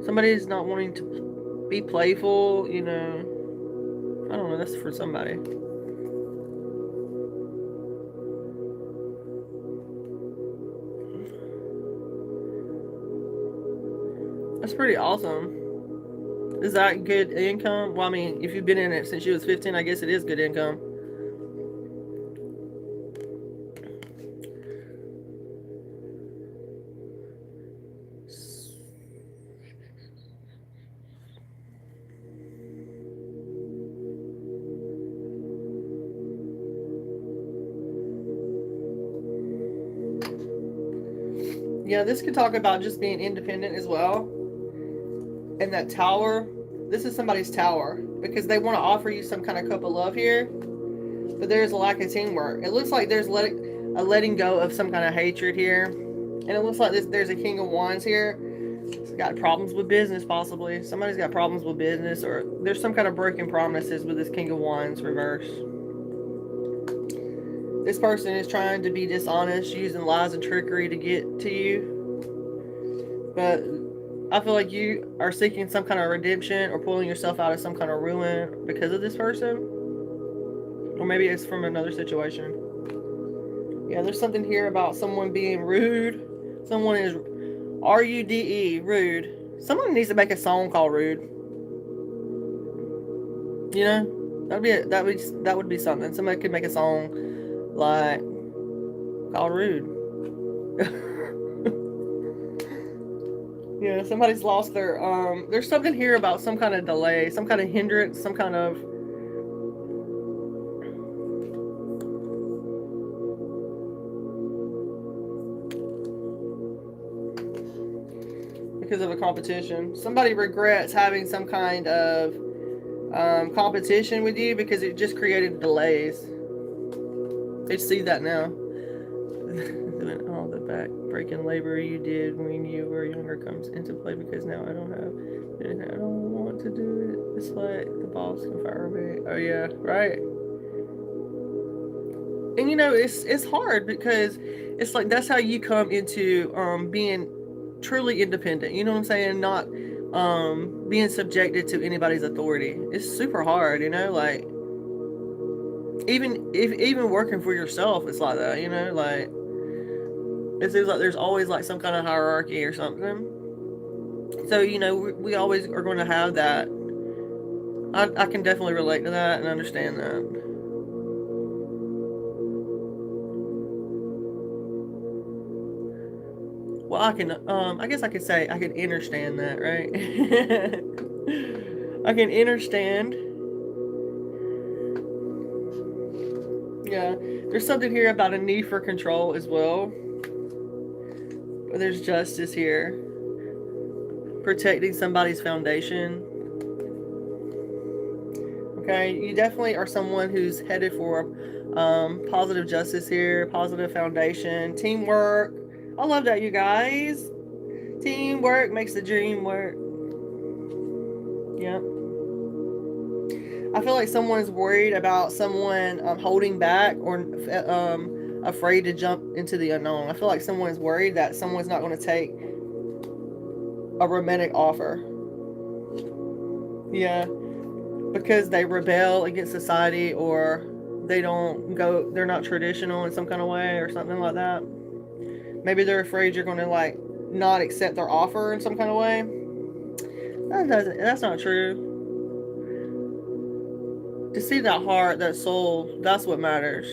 somebody is not wanting to be playful. You know, I don't know. That's for somebody. That's pretty awesome. Is that good income? Well, I mean, if you've been in it since you was 15, I guess it is good income. Yeah, this could talk about just being independent as well. And that tower, this is somebody's tower because they want to offer you some kind of cup of love here, but there's a lack of teamwork. It looks like there's letting go of some kind of hatred here, and it looks like there's a King of Wands here. It's got problems with business, possibly. Somebody's got problems with business, or there's some kind of broken promises with this King of Wands reverse. This person is trying to be dishonest, using lies and trickery to get to you, but I feel like you are seeking some kind of redemption or pulling yourself out of some kind of ruin because of this person. Or maybe it's from another situation. Yeah, there's something here about someone being rude. Someone is R-U-D-E, rude. Someone needs to make a song called Rude. You know? That would be something. Somebody could make a song like called Rude. Yeah, somebody's lost their, there's something here about some kind of delay, some kind of hindrance, some kind of, because of a competition. Somebody regrets having some kind of competition with you because it just created delays. They see that now. All the back breaking labor you did when you were younger comes into play because now I don't want to do it. It's like the boss can fire me. Oh yeah, right. And you know, it's hard because it's like that's how you come into being truly independent. You know what I'm saying? Not being subjected to anybody's authority. It's super hard, you know, like even working for yourself, it's like that, you know, like it seems like there's always like some kind of hierarchy or something. So, you know, we always are going to have that. I can definitely relate to that and understand that. Well, I guess I could say I can understand that, right? I can understand. Yeah, there's something here about a need for control as well. There's justice here. Protecting somebody's foundation. Okay, you definitely are someone who's headed for positive justice here, positive foundation, teamwork. I love that, you guys. Teamwork makes the dream work. Yep. I feel like someone's worried about someone holding back or afraid to jump into the unknown. I feel like someone's worried that someone's not going to take a romantic offer. Yeah, because they rebel against society, or they're not traditional in some kind of way or something like that. Maybe they're afraid you're going to like not accept their offer in some kind of way. That's not true. To see that heart, that soul, that's what matters.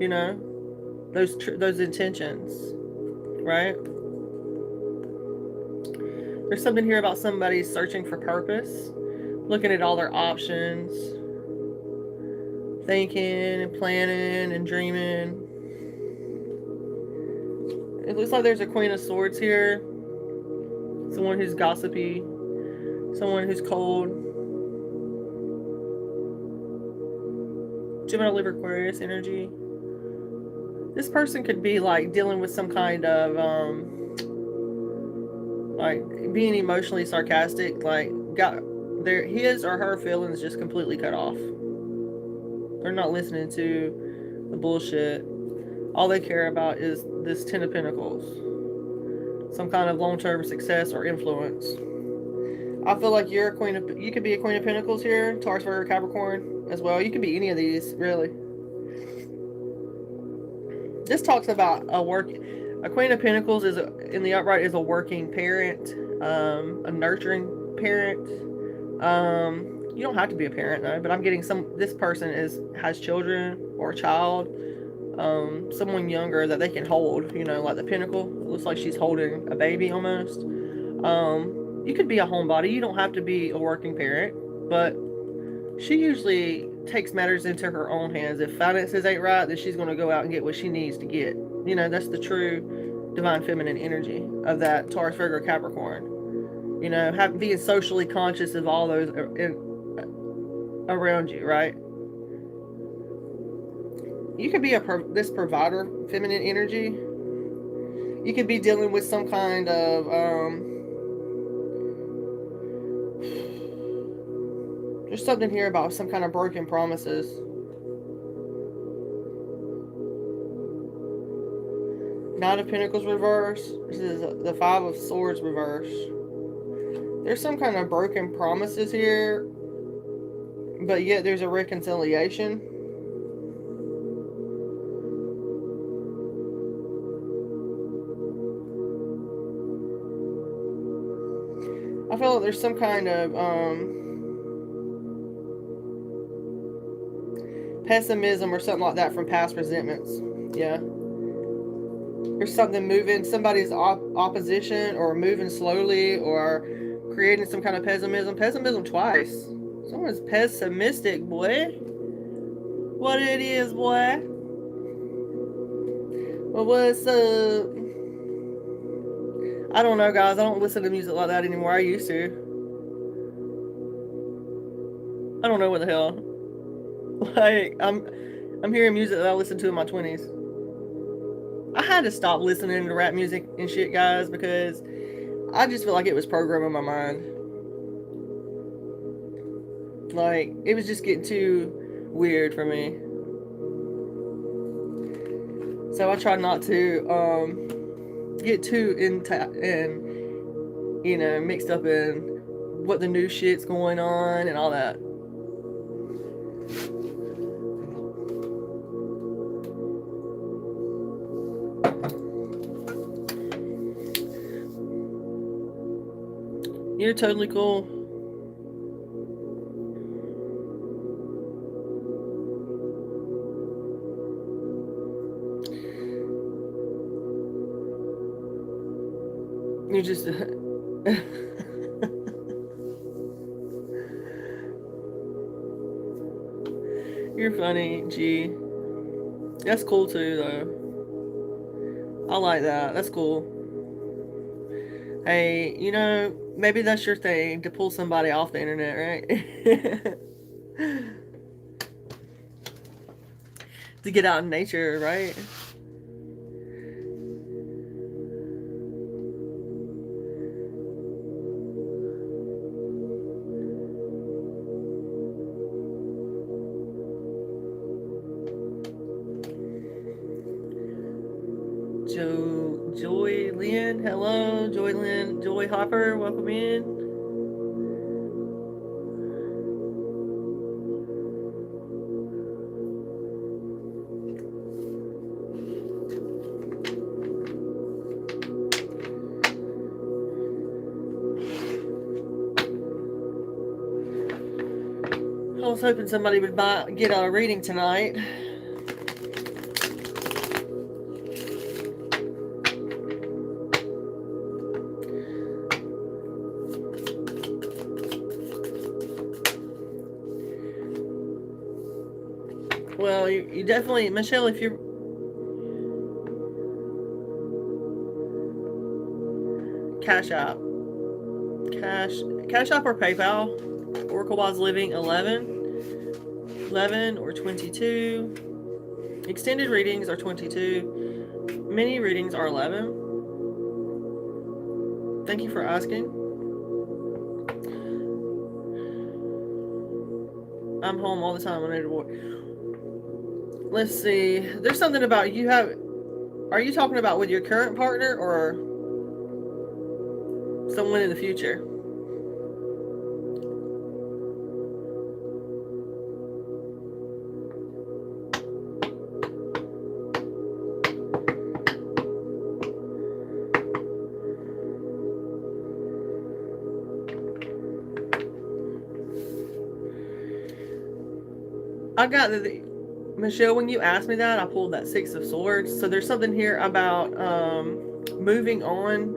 You know, those intentions, right? There's something here about somebody searching for purpose, looking at all their options, thinking and planning and dreaming. It looks like there's a Queen of Swords here. Someone who's gossipy, someone who's cold. Gemini, Libra, Aquarius energy. This person could be like dealing with some kind of like being emotionally sarcastic, like got his or her feelings just completely cut off. They're not listening to the bullshit. All they care about is this Ten of Pentacles, some kind of long-term success or influence. I feel like you could be a Queen of Pentacles here, Taurus, Virgo, Capricorn as well. You could be any of these, really. This talks about a Queen of Pentacles in the upright is a working parent, a nurturing parent. You don't have to be a parent though, but I'm getting this person has children or a child, someone younger that they can hold, like the Pentacle. It looks like she's holding a baby almost. You could be a homebody. You don't have to be a working parent, but she usually takes matters into her own hands. If finances ain't right, then she's going to go out and get what she needs to get. That's the true divine feminine energy of that Taurus, Virgo, Capricorn. Being socially conscious of all those around you, right? You could be this provider feminine energy. You could be dealing with some kind of there's something here about some kind of broken promises. Knight of Pentacles reverse. This is the Five of Swords reverse. There's some kind of broken promises here, but yet there's a reconciliation. I feel like there's some kind of pessimism or something like that from past resentments. Yeah. There's something moving, somebody's opposition or moving slowly or creating some kind of pessimism twice. Someone's pessimistic, boy. What it is, boy. Well, what's up? I don't know, guys. I don't listen to music like that anymore. I used to. I don't know what the hell. Like, I'm hearing music that I listened to in my 20s. I had to stop listening to rap music and shit, guys, because I just feel like it was programming my mind. Like, it was just getting too weird for me. So I try not to get too mixed up in what the new shit's going on and all that. You're totally cool. You're just you're funny, G. That's cool too, though. I like that. That's cool. Hey, maybe that's your thing, to pull somebody off the internet, right? To get out in nature, right? Joy Lynn, hello. Joy Lynn, Joy Hopper, welcome in. was hoping somebody would get a reading tonight. Well, you definitely, Michelle, if you're... CashApp. CashApp or PayPal. Oracle Wise Living 11 or 22. Extended readings are 22. Mini readings are 11. Thank you for asking. I'm home all the time. I need to work. Let's see. There's something about you have... Are you talking about with your current partner or someone in the future? I got Michelle, when you asked me that, I pulled that Six of Swords. So there's something here about moving on.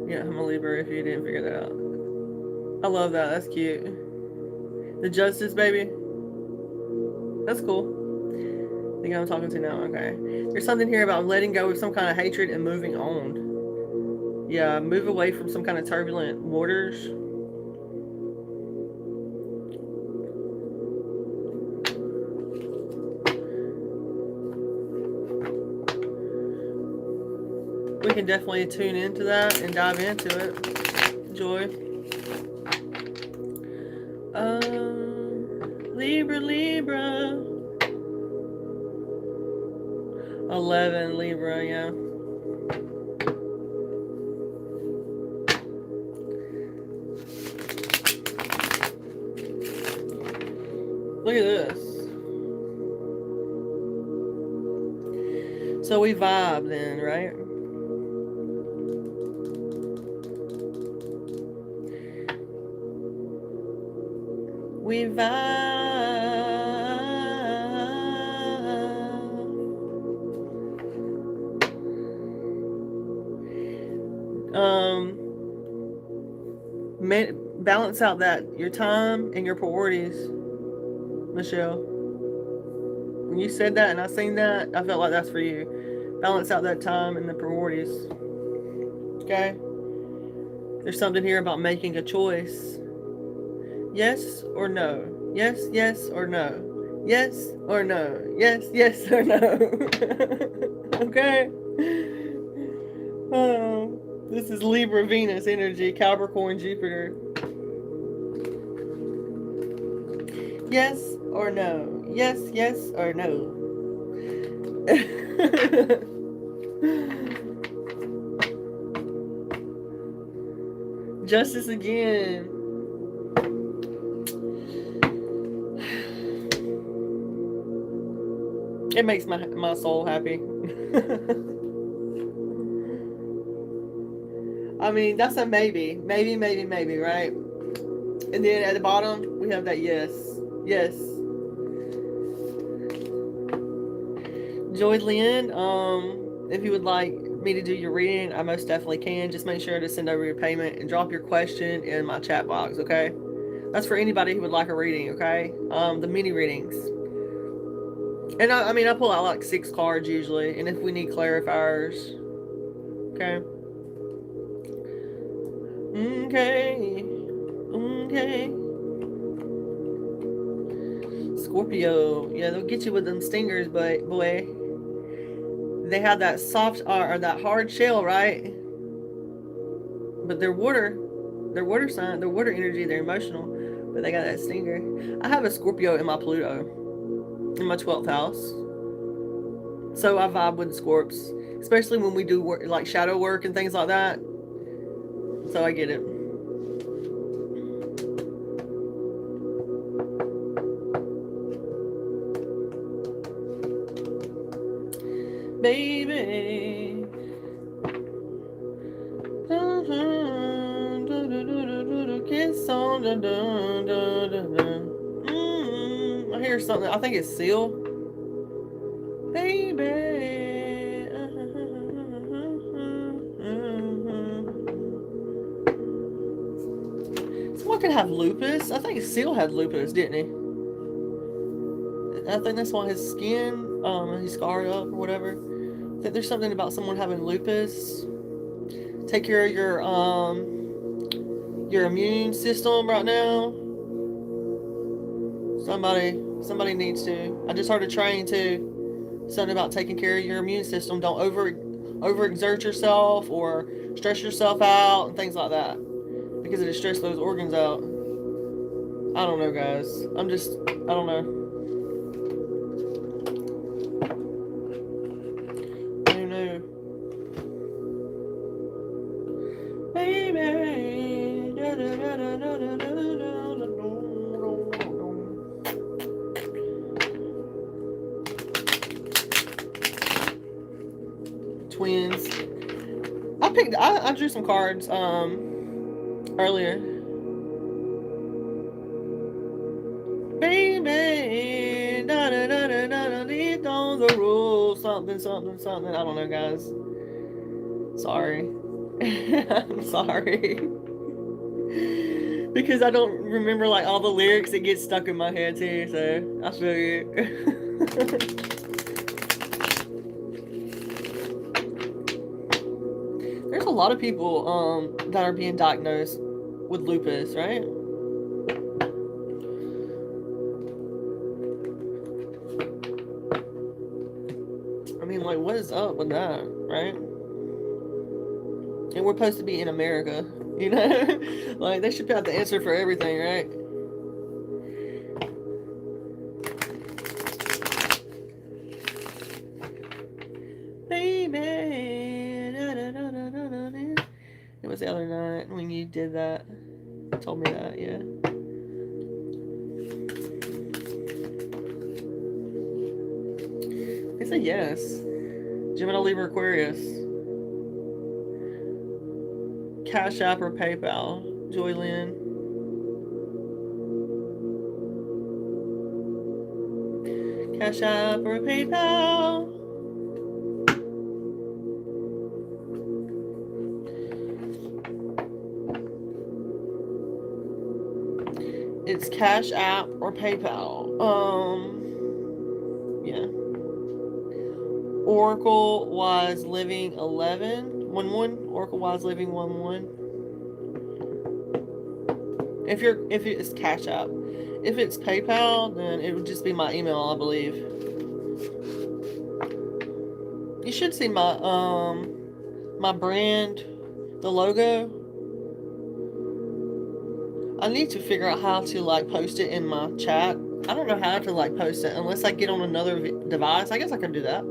Yeah, I'm a Libra if you didn't figure that out. I love that. That's cute. The Justice, baby. That's cool. I think I'm talking to now. Okay. There's something here about letting go of some kind of hatred and moving on. Yeah, move away from some kind of turbulent waters. We can definitely tune into that and dive into it. Joy. Libra. 11 Libra, yeah. Look at this. So we vibe then, right? We vibe. Balance out that your time and your priorities, Michelle. When you said that and I seen that, I felt like that's for you. Balance out that time and the priorities. Okay? There's something here about making a choice. Yes or no? Yes or no? Yes or no? Yes or no? Okay? Oh, this is Libra Venus energy, Capricorn Jupiter. Yes or no? Yes or no? Justice again. It makes my soul happy. I mean, that's a maybe. Maybe, right? And then at the bottom, we have that yes. Yes. Joy Lynn, if you would like me to do your reading, I most definitely can. Just make sure to send over your payment and drop your question in my chat box, okay? That's for anybody who would like a reading, okay? The mini readings. And I mean, I pull out like 6 cards usually, and if we need clarifiers, okay? Okay. Scorpio, yeah, they'll get you with them stingers, but boy, they have that soft or that hard shell, right? But they're water sign, they're water energy, they're emotional, but they got that stinger. I have a Scorpio in my Pluto, in my 12th house, so I vibe with the Scorps, especially when we do work, like shadow work and things like that. So I get it. Baby. Kiss song. Dun, dun, dun, dun, dun. I hear something. I think it's Seal. Baby. Someone could have lupus. I think Seal had lupus, didn't he? I think that's why his skin, he's scarred up or whatever. I think there's something about someone having lupus. Take care of your immune system right now. Somebody needs to. I just heard a train too. Something about taking care of your immune system. Don't overexert yourself or stress yourself out and things like that, because it'll stress those organs out. I don't know, guys. I don't know. I don't know. Baby. Da, da, da, da, da, da, da, da, da. Twins. I drew some cards earlier. Baby, da da da da da da, lead on the rules, something. I don't know, guys. Sorry. I'm sorry. Because I don't remember like all the lyrics, it gets stuck in my head too, so I feel you. There's a lot of people that are being diagnosed with lupus, right? I mean, like, what is up with that, right? And we're supposed to be in America, you know? Like, they should have the answer for everything, right? Baby, da, da, da, da, da, da. It was the other night when you did that. You told me that, yeah. It's a yes. Gemini, Libra, Aquarius. CashApp or PayPal. Joy Lynn. CashApp or PayPal. It's CashApp or PayPal. Yeah. Oracle Wise Living 11. 1-1. Oracle Wise Living 1-1. If it's CashApp. If it's PayPal, then it would just be my email, I believe. You should see my my brand, the logo. I need to figure out how to like post it in my chat. I don't know how to like post it unless I get on another device. I guess I can do that.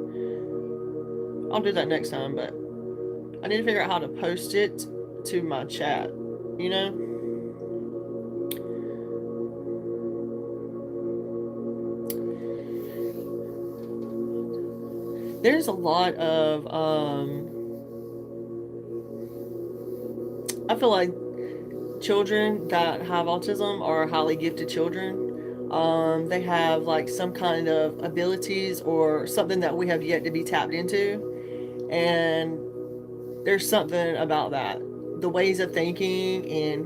I'll do that next time, but I need to figure out how to post it to my chat, you know? There's a lot of I feel like children that have autism are highly gifted children. They have like some kind of abilities or something that we have yet to be tapped into. And there's something about that. The ways of thinking and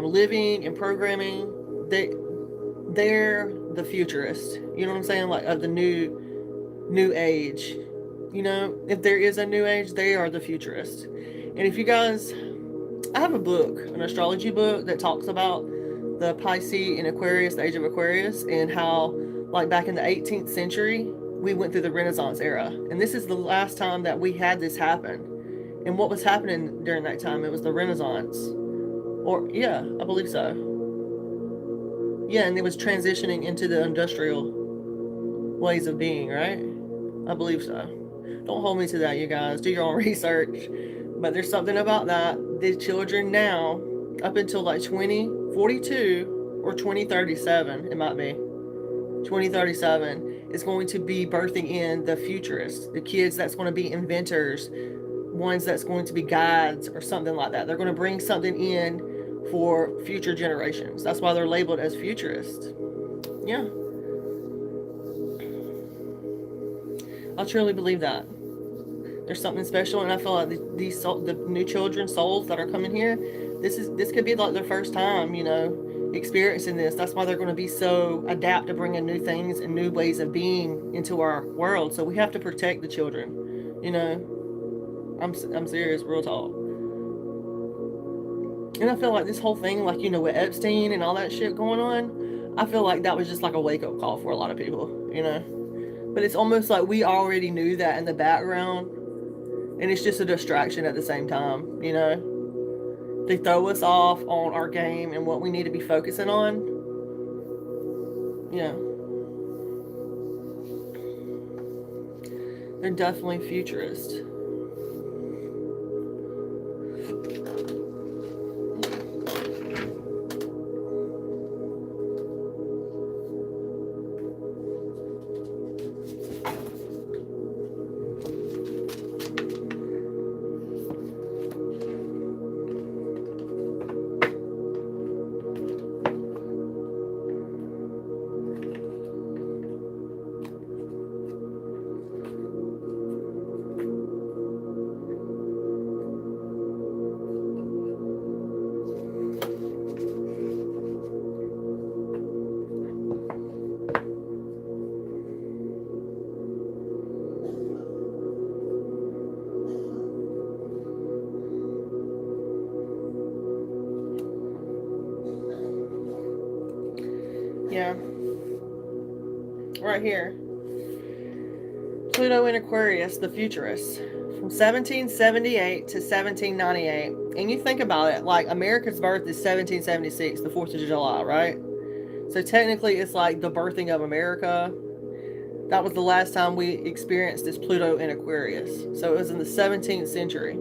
living and programming, they're the futurists. You know what I'm saying? Like of the new age. You know, if there is a new age, they are the futurists. And if you guys, I have a book, an astrology book that talks about the Pisces and Aquarius, the age of Aquarius, and how, like back in the 18th century, we went through the Renaissance era. And this is the last time that we had this happen. And what was happening during that time? It was the Renaissance. Or, yeah, I believe so. Yeah, and it was transitioning into the industrial ways of being, right? I believe so. Don't hold me to that, you guys. Do your own research. But there's something about that. The children now, up until like 2042 or 2037, it might be 2037, is going to be birthing in the futurists, the kids that's going to be inventors, ones that's going to be guides or something like that. They're going to bring something in for future generations. That's why they're labeled as futurists. Yeah. I truly believe that. There's something special, and I feel like the new children's souls that are coming here, this could be like their first time, experiencing this. That's why they're going to be so adept to bringing new things and new ways of being into our world. So we have to protect the children. I'm serious, real talk. And I feel like this whole thing, like, with Epstein and all that shit going on, I feel like that was just like a wake up call for a lot of people. But it's almost like we already knew that in the background, and it's just a distraction at the same time. They throw us off on our game and what we need to be focusing on. They're definitely futurist. Yeah. Right here. Pluto in Aquarius, the futurist, from 1778 to 1798. And you think about it, like America's birth is 1776, the 4th of July, right? So technically it's like the birthing of America. That was the last time we experienced this Pluto in Aquarius. So it was in the 17th century.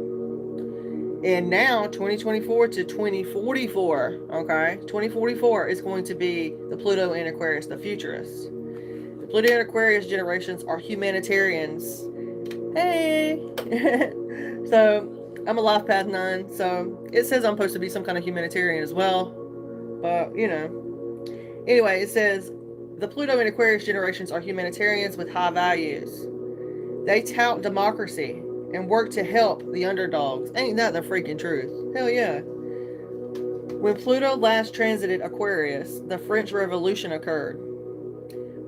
And now, 2024 to 2044, okay? 2044 is going to be the Pluto in Aquarius, the futurists. The Pluto in Aquarius generations are humanitarians. Hey! So, I'm a Life Path 9, so it says I'm supposed to be some kind of humanitarian as well. But, Anyway, it says, the Pluto in Aquarius generations are humanitarians with high values. They tout democracy and work to help the underdogs. Ain't that the freaking truth? Hell yeah. When Pluto last transited Aquarius, the French Revolution occurred,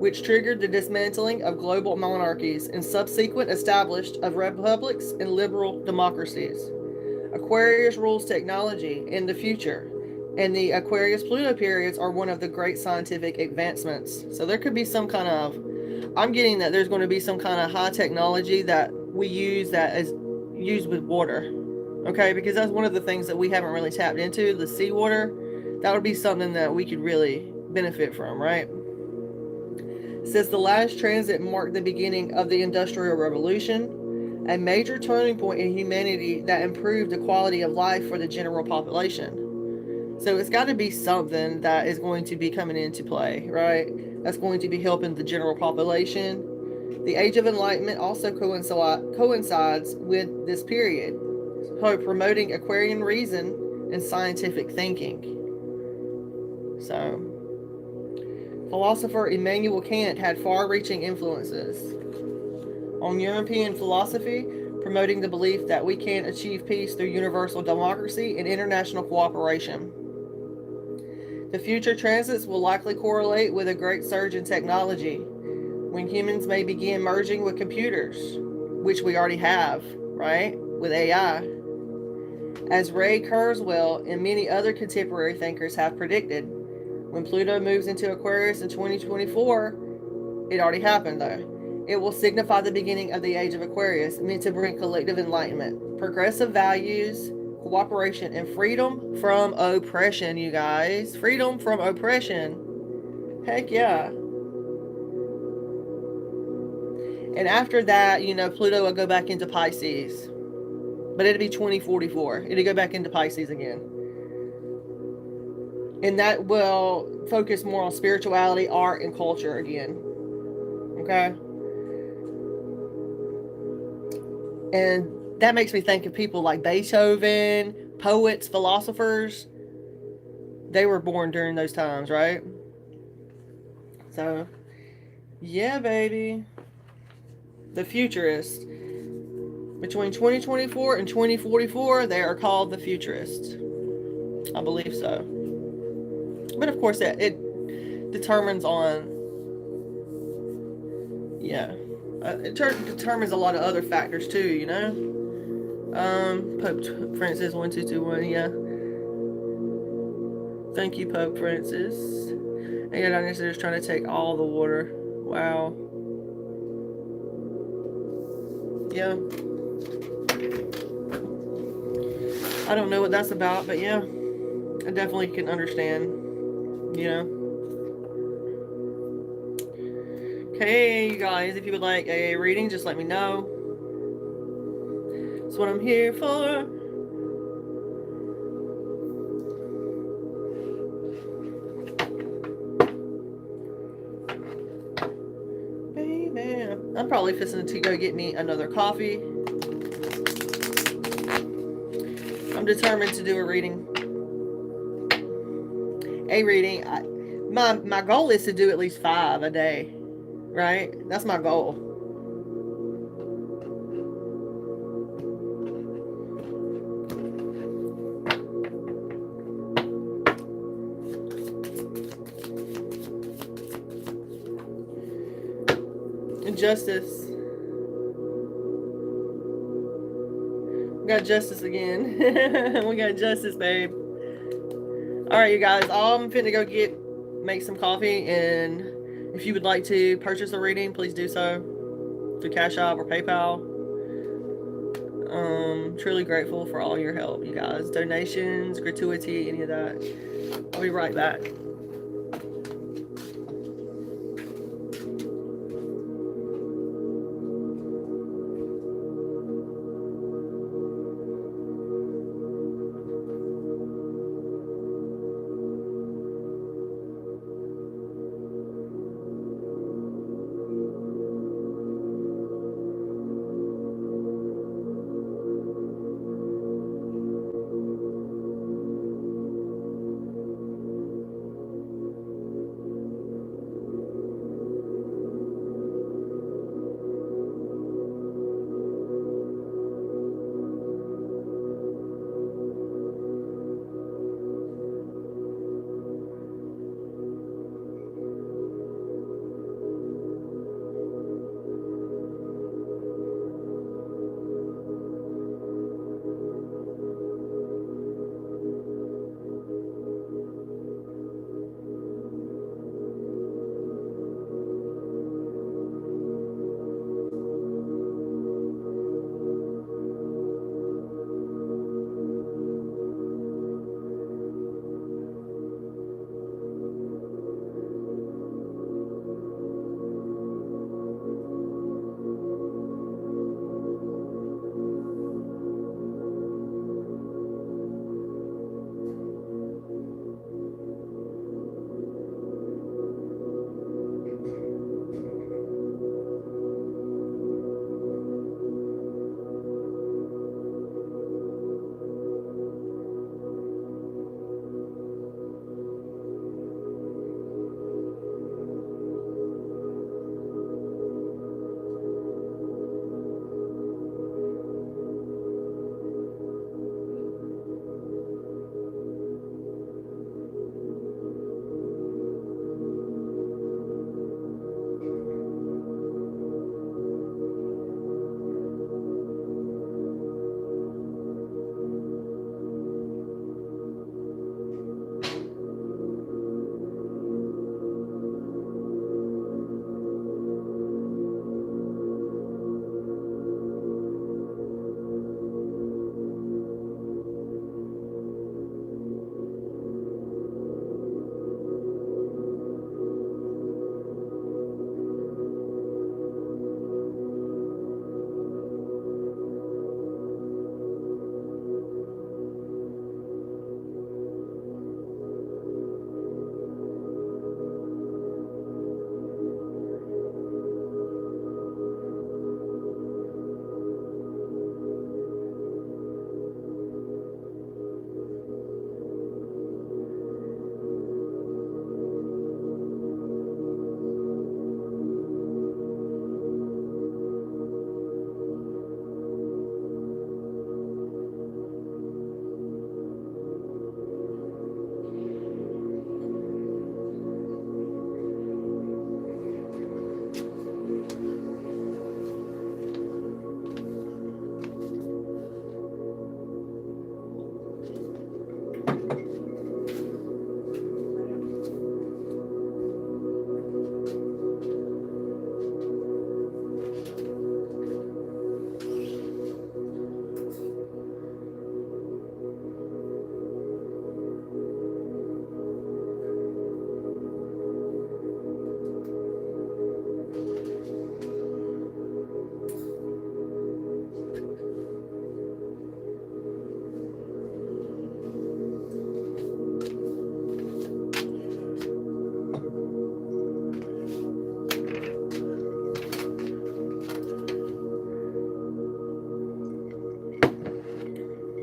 which triggered the dismantling of global monarchies and subsequent establishment of republics and liberal democracies. Aquarius rules technology in the future, and the Aquarius-Pluto periods are one of the great scientific advancements. So there could be some kind of, I'm getting that there's going to be some kind of high technology that we use that is used with water. Okay, because that's one of the things that we haven't really tapped into, the seawater. That would be something that we could really benefit from, right? It says the last transit marked the beginning of the Industrial Revolution, a major turning point in humanity that improved the quality of life for the general population. So it's got to be something that is going to be coming into play, right? That's going to be helping the general population. The Age of Enlightenment also coincides with this period, so promoting Aquarian reason and scientific thinking. So, philosopher Immanuel Kant had far-reaching influences on European philosophy, promoting the belief that we can achieve peace through universal democracy and international cooperation. The future transits will likely correlate with a great surge in technology, when humans may begin merging with computers, which we already have, right, with AI. As Ray Kurzweil and many other contemporary thinkers have predicted, when Pluto moves into Aquarius in 2024, it already happened though, it will signify the beginning of the Age of Aquarius, meant to bring collective enlightenment, progressive values, cooperation, and freedom from oppression, you guys. Freedom from oppression. Heck yeah. And after that, Pluto will go back into Pisces. But it'll be 2044. It'll go back into Pisces again. And that will focus more on spirituality, art, and culture again. Okay? And that makes me think of people like Beethoven, poets, philosophers. they were born during those times, right? So, yeah, baby. The futurists. Between 2024 and 2044, they are called the futurists. I believe so. But of course, it determines on, yeah, it determines a lot of other factors too, you know? Pope Francis 1221, yeah. Thank you, Pope Francis. And yeah, down here, they're just trying to take all the water. Wow. Yeah. I don't know what that's about, but yeah, I definitely can understand, you know. Okay, you guys, if you would like a reading, just let me know. That's what I'm here for. Baby, I'm probably fixing to go get me another coffee. I'm determined to do a reading. My goal is to do at least 5 a day, right? That's my goal. Justice. We got justice again. We got justice, babe. Alright, you guys. I'm finna go make some coffee, and if you would like to purchase a reading, please do so through CashApp or PayPal. Truly grateful for all your help, you guys. Donations, gratuity, any of that. I'll be right back.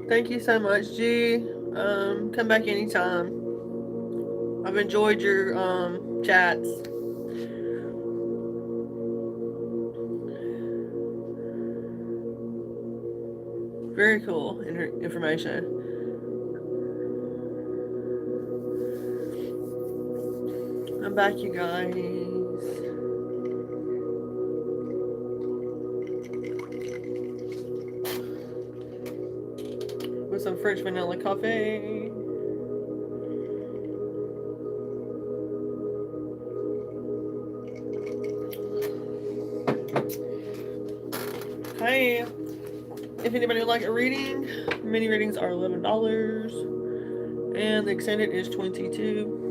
Thank you so much, G. Come back anytime. I've enjoyed your chats. Very cool information. I'm back, you guys. With some French vanilla coffee. Hey, if anybody would like a reading, mini readings are $11, and the extended is $22.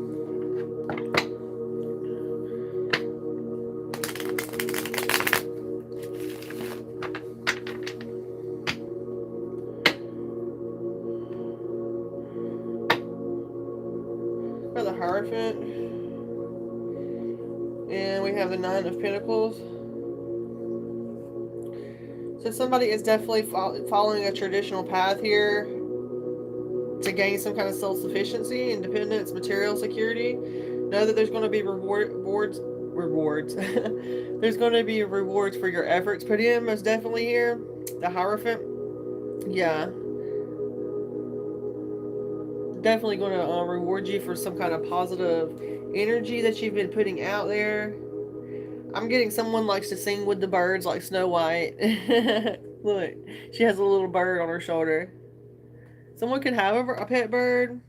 For the Hierophant, and we have the Nine of Pentacles. So somebody is definitely following a traditional path here to gain some kind of self-sufficiency, independence, material security. Know that there's going to be rewards. There's going to be rewards for your efforts put in, most definitely here. The Hierophant. Yeah. Definitely going to reward you for some kind of positive energy that you've been putting out there. I'm getting someone likes to sing with the birds like Snow White. Look, she has a little bird on her shoulder. Someone could have a pet bird.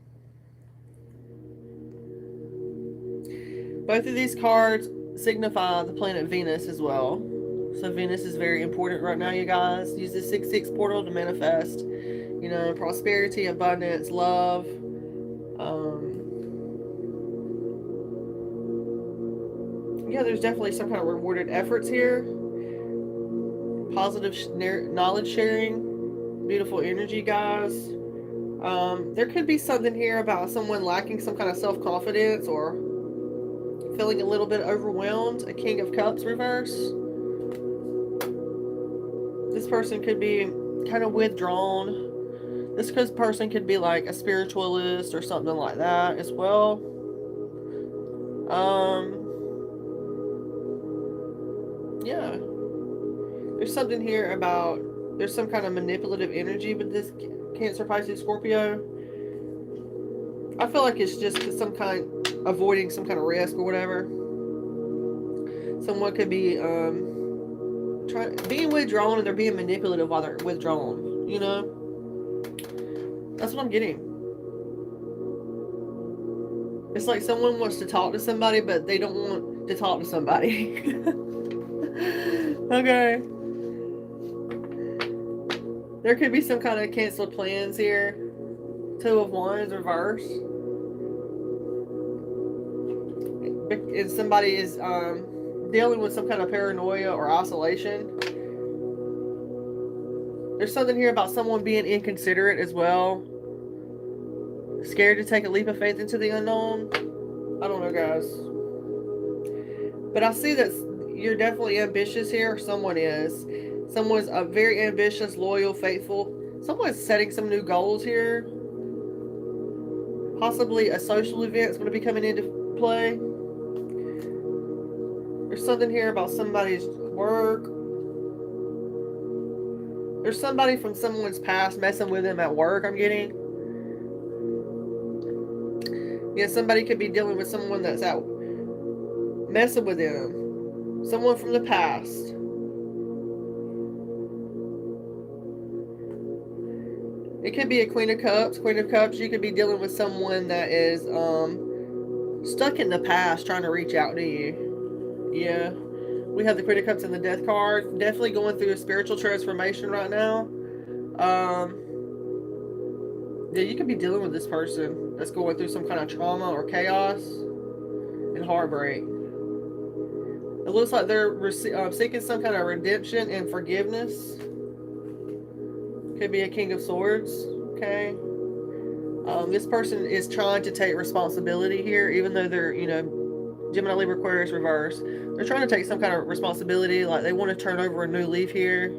Both of these cards signify the planet Venus as well. So Venus is very important right now, you guys. Use the 6-6 portal to manifest, prosperity, abundance, love. Yeah, there's definitely some kind of rewarded efforts here. Positive knowledge sharing. Beautiful energy, guys. There could be something here about someone lacking some kind of self-confidence or feeling a little bit overwhelmed. A King of Cups reverse. This person could be kind of withdrawn. This person could be like a spiritualist or something like that as well. Yeah. There's something here about there's some kind of manipulative energy with this Cancer, Pisces, Scorpio. I feel like it's just some kind avoiding some kind of risk or whatever. Someone could be being withdrawn and they're being manipulative while they're withdrawn. That's what I'm getting. It's like someone wants to talk to somebody, but they don't want to talk to somebody. Okay. There could be some kind of canceled plans here. 2 of Wands reverse. And somebody is dealing with some kind of paranoia or isolation. There's something here about someone being inconsiderate as well. Scared to take a leap of faith into the unknown. I don't know, guys. But I see that you're definitely ambitious here. Someone is. Someone's very ambitious, loyal, faithful. Someone's setting some new goals here. Possibly a social event's going to be coming into play. There's something here about somebody's work. There's somebody from someone's past messing with them at work, I'm getting. Yeah, somebody could be dealing with someone that's out messing with them. Someone from the past. It could be a Queen of Cups. Queen of Cups, you could be dealing with someone that is stuck in the past trying to reach out to you. Yeah. We have the Queen of Cups and the Death card. Definitely going through a spiritual transformation right now. Yeah, you could be dealing with this person that's going through some kind of trauma or chaos and heartbreak. It looks like they're seeking some kind of redemption and forgiveness. Could be a King of Swords. Okay. This person is trying to take responsibility here, even though they're, Gemini, Libra, Aquarius, reverse. They're trying to take some kind of responsibility, like they want to turn over a new leaf here.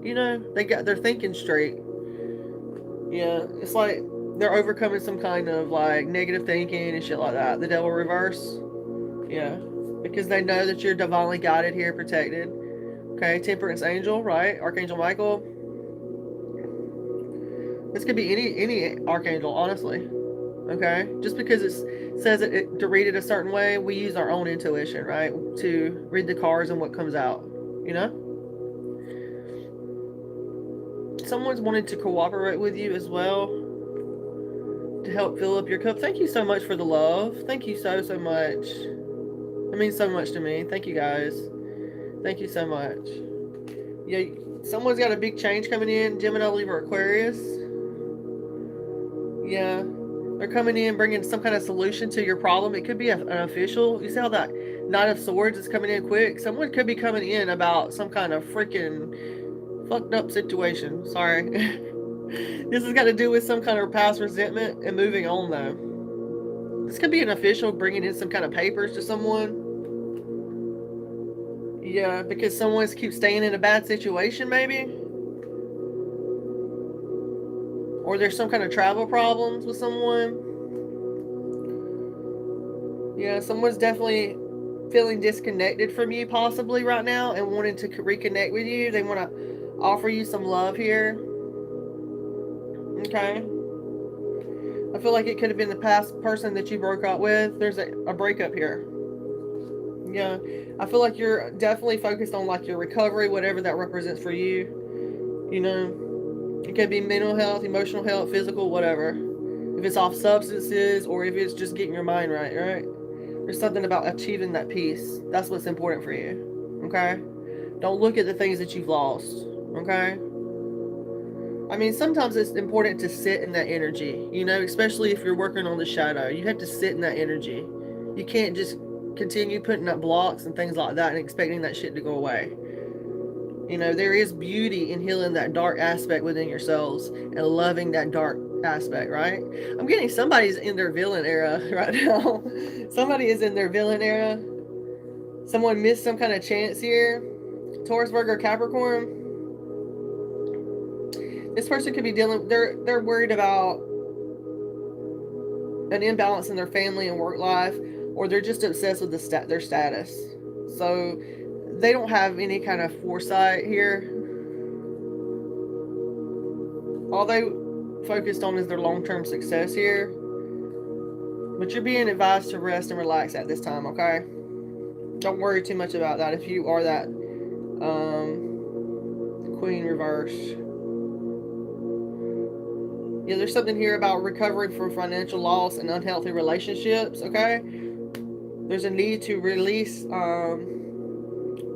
They're thinking straight. Yeah, it's like they're overcoming some kind of like negative thinking and shit like that. The devil reverse. Yeah, because they know that you're divinely guided here, protected. Okay, temperance angel, right? Archangel Michael. This could be any archangel, honestly. Okay, just because it says to read it a certain way, we use our own intuition, right, to read the cards and what comes out. You know, someone's wanting to cooperate with you as well to help fill up your cup. Thank you so much for the love. Thank you so much. It means so much to me. Thank you guys. Thank you so much. Yeah, someone's got a big change coming in. Gemini, Libra, Aquarius. Yeah, they're coming in bringing some kind of solution to your problem. It could be an official. You see how that Knight of Swords is coming in quick? Someone could be coming in about some kind of freaking fucked up situation. Sorry. This has got to do with some kind of past resentment and moving on, though. This could be an official bringing in some kind of papers to someone. Yeah, because someone keeps staying in a bad situation, maybe. Or there's some kind of travel problems with someone. Yeah, someone's definitely feeling disconnected from you possibly right now and wanting to reconnect with you. They want to offer you some love here. Okay. I feel like it could have been the past person that you broke up with. There's a breakup here. Yeah. I feel like you're definitely focused on like your recovery, whatever that represents for you. You know, it could be mental health, emotional health, physical, whatever. If it's off substances or if it's just getting your mind right, right? There's something about achieving that peace. That's what's important for you. Okay? Don't look at the things that you've lost. Okay? I mean, sometimes it's important to sit in that energy, you know, especially if you're working on the shadow. You have to sit in that energy. You can't just continue putting up blocks and things like that and expecting that shit to go away. You know, there is beauty in healing that dark aspect within yourselves and loving that dark aspect, right? I'm getting somebody's in their villain era right now. Somebody is in their villain era. Someone missed some kind of chance here. Taurus, Virgo, Capricorn. This person could be dealing. They're worried about an imbalance in their family and work life, or they're just obsessed with their status. So they don't have any kind of foresight here. All they focused on is their long-term success here. But you're being advised to rest and relax at this time, okay? Don't worry too much about that if you are that Queen reverse. Yeah, there's something here about recovering from financial loss and unhealthy relationships, okay? There's a need to release,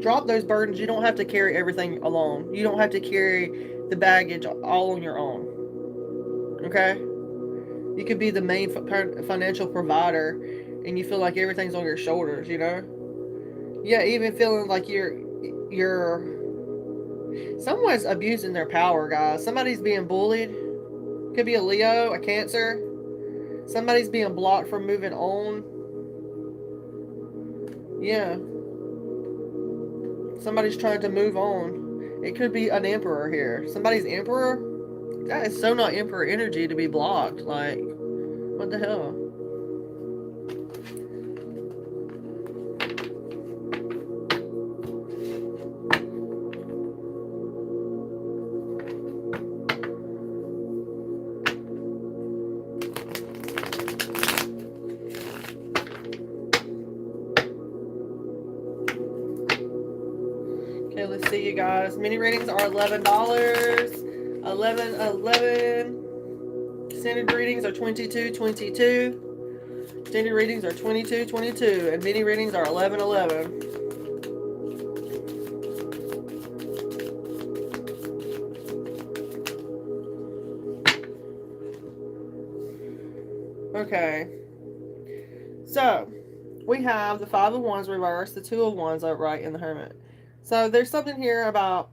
drop those burdens. You don't have to carry everything alone. You don't have to carry the baggage all on your own, okay? You could be the main financial provider and you feel like everything's on your shoulders, you know? Yeah, even feeling like you're someone's abusing their power, guys. Somebody's being bullied. Could be a Leo, a Cancer. Somebody's being blocked from moving on. Yeah. Somebody's trying to move on. It could be an Emperor here. Somebody's Emperor? That is so not Emperor energy to be blocked. Like, what the hell? Okay, let's see, you guys. Mini readings are $11. 11. Standard readings are $22.22. Standard readings are $22.22, and mini readings are $11.11. Okay. So, we have the Five of Wands reversed, the Two of Wands upright, and the Hermit. So, there's something here about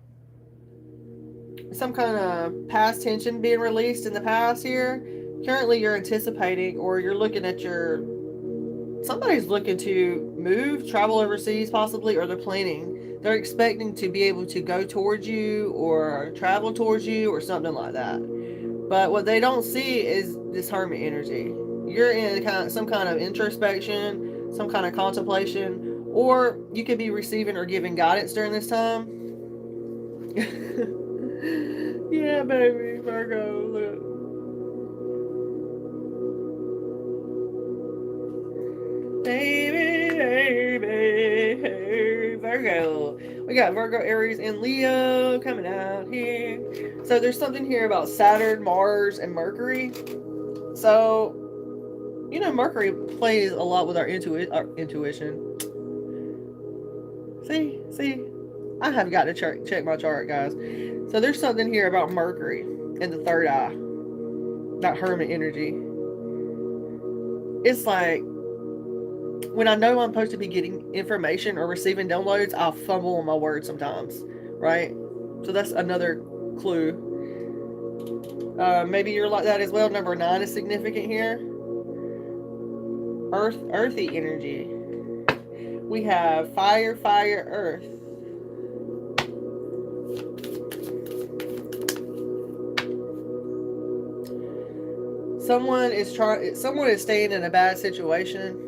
some kind of past tension being released in the past here. Currently, you're anticipating or you're looking at somebody's looking to move, travel overseas possibly, or they're planning. They're expecting to be able to go towards you or travel towards you or something like that. But what they don't see is this hermit energy. You're in some kind of introspection, some kind of contemplation, or you could be receiving or giving guidance during this time. Yeah, baby, Virgo, look. Baby, baby, hey, Virgo. We got Virgo, Aries, and Leo coming out here. So there's something here about Saturn, Mars, and Mercury. So, Mercury plays a lot with our intuition. See, I have got to check my chart, guys. So there's something here about Mercury in the third eye, that hermit energy. It's like when I know I'm supposed to be getting information or receiving downloads, I'll fumble on my words sometimes, right? So that's another clue. Maybe you're like that as well. Number 9 is significant here. Earthy energy. We have fire, earth. Someone is staying in a bad situation.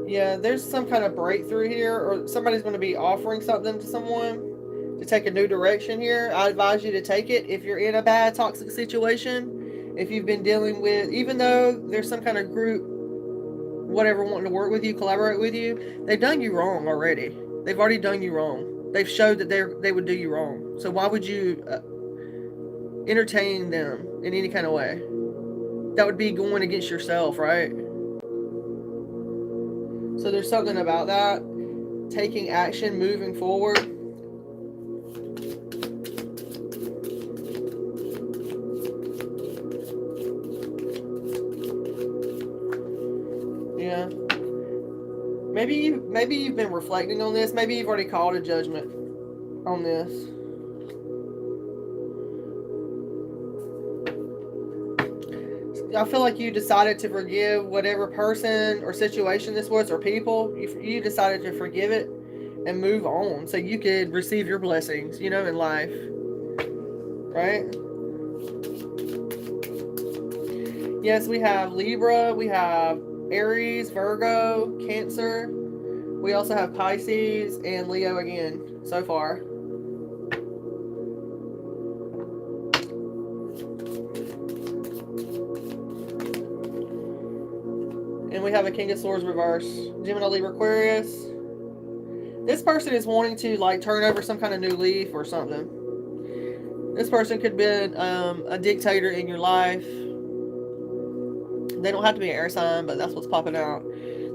Yeah, there's some kind of breakthrough here, or somebody's going to be offering something to someone to take a new direction here. I advise you to take it if you're in a bad, toxic situation. If you've been dealing with, even though there's some kind of group, whatever, wanting to work with you, collaborate with you, they've done you wrong already. They've already done you wrong. They've showed that they would do you wrong. So why would you entertain them in any kind of way? That would be going against yourself, right? So there's something about that. Taking action, moving forward. Yeah. Maybe you've been reflecting on this. Maybe you've already called a judgment on this. I feel like you decided to forgive whatever person or situation this was, or people. You decided to forgive it and move on so you could receive your blessings, in life. Right? Yes, we have Libra, we have Aries, Virgo, Cancer. We also have Pisces and Leo again so far. And we have a King of Swords reverse. Gemini, Libra, Aquarius. This person is wanting to turn over some kind of new leaf or something. This person could be a dictator in your life. They don't have to be an air sign, but that's what's popping out.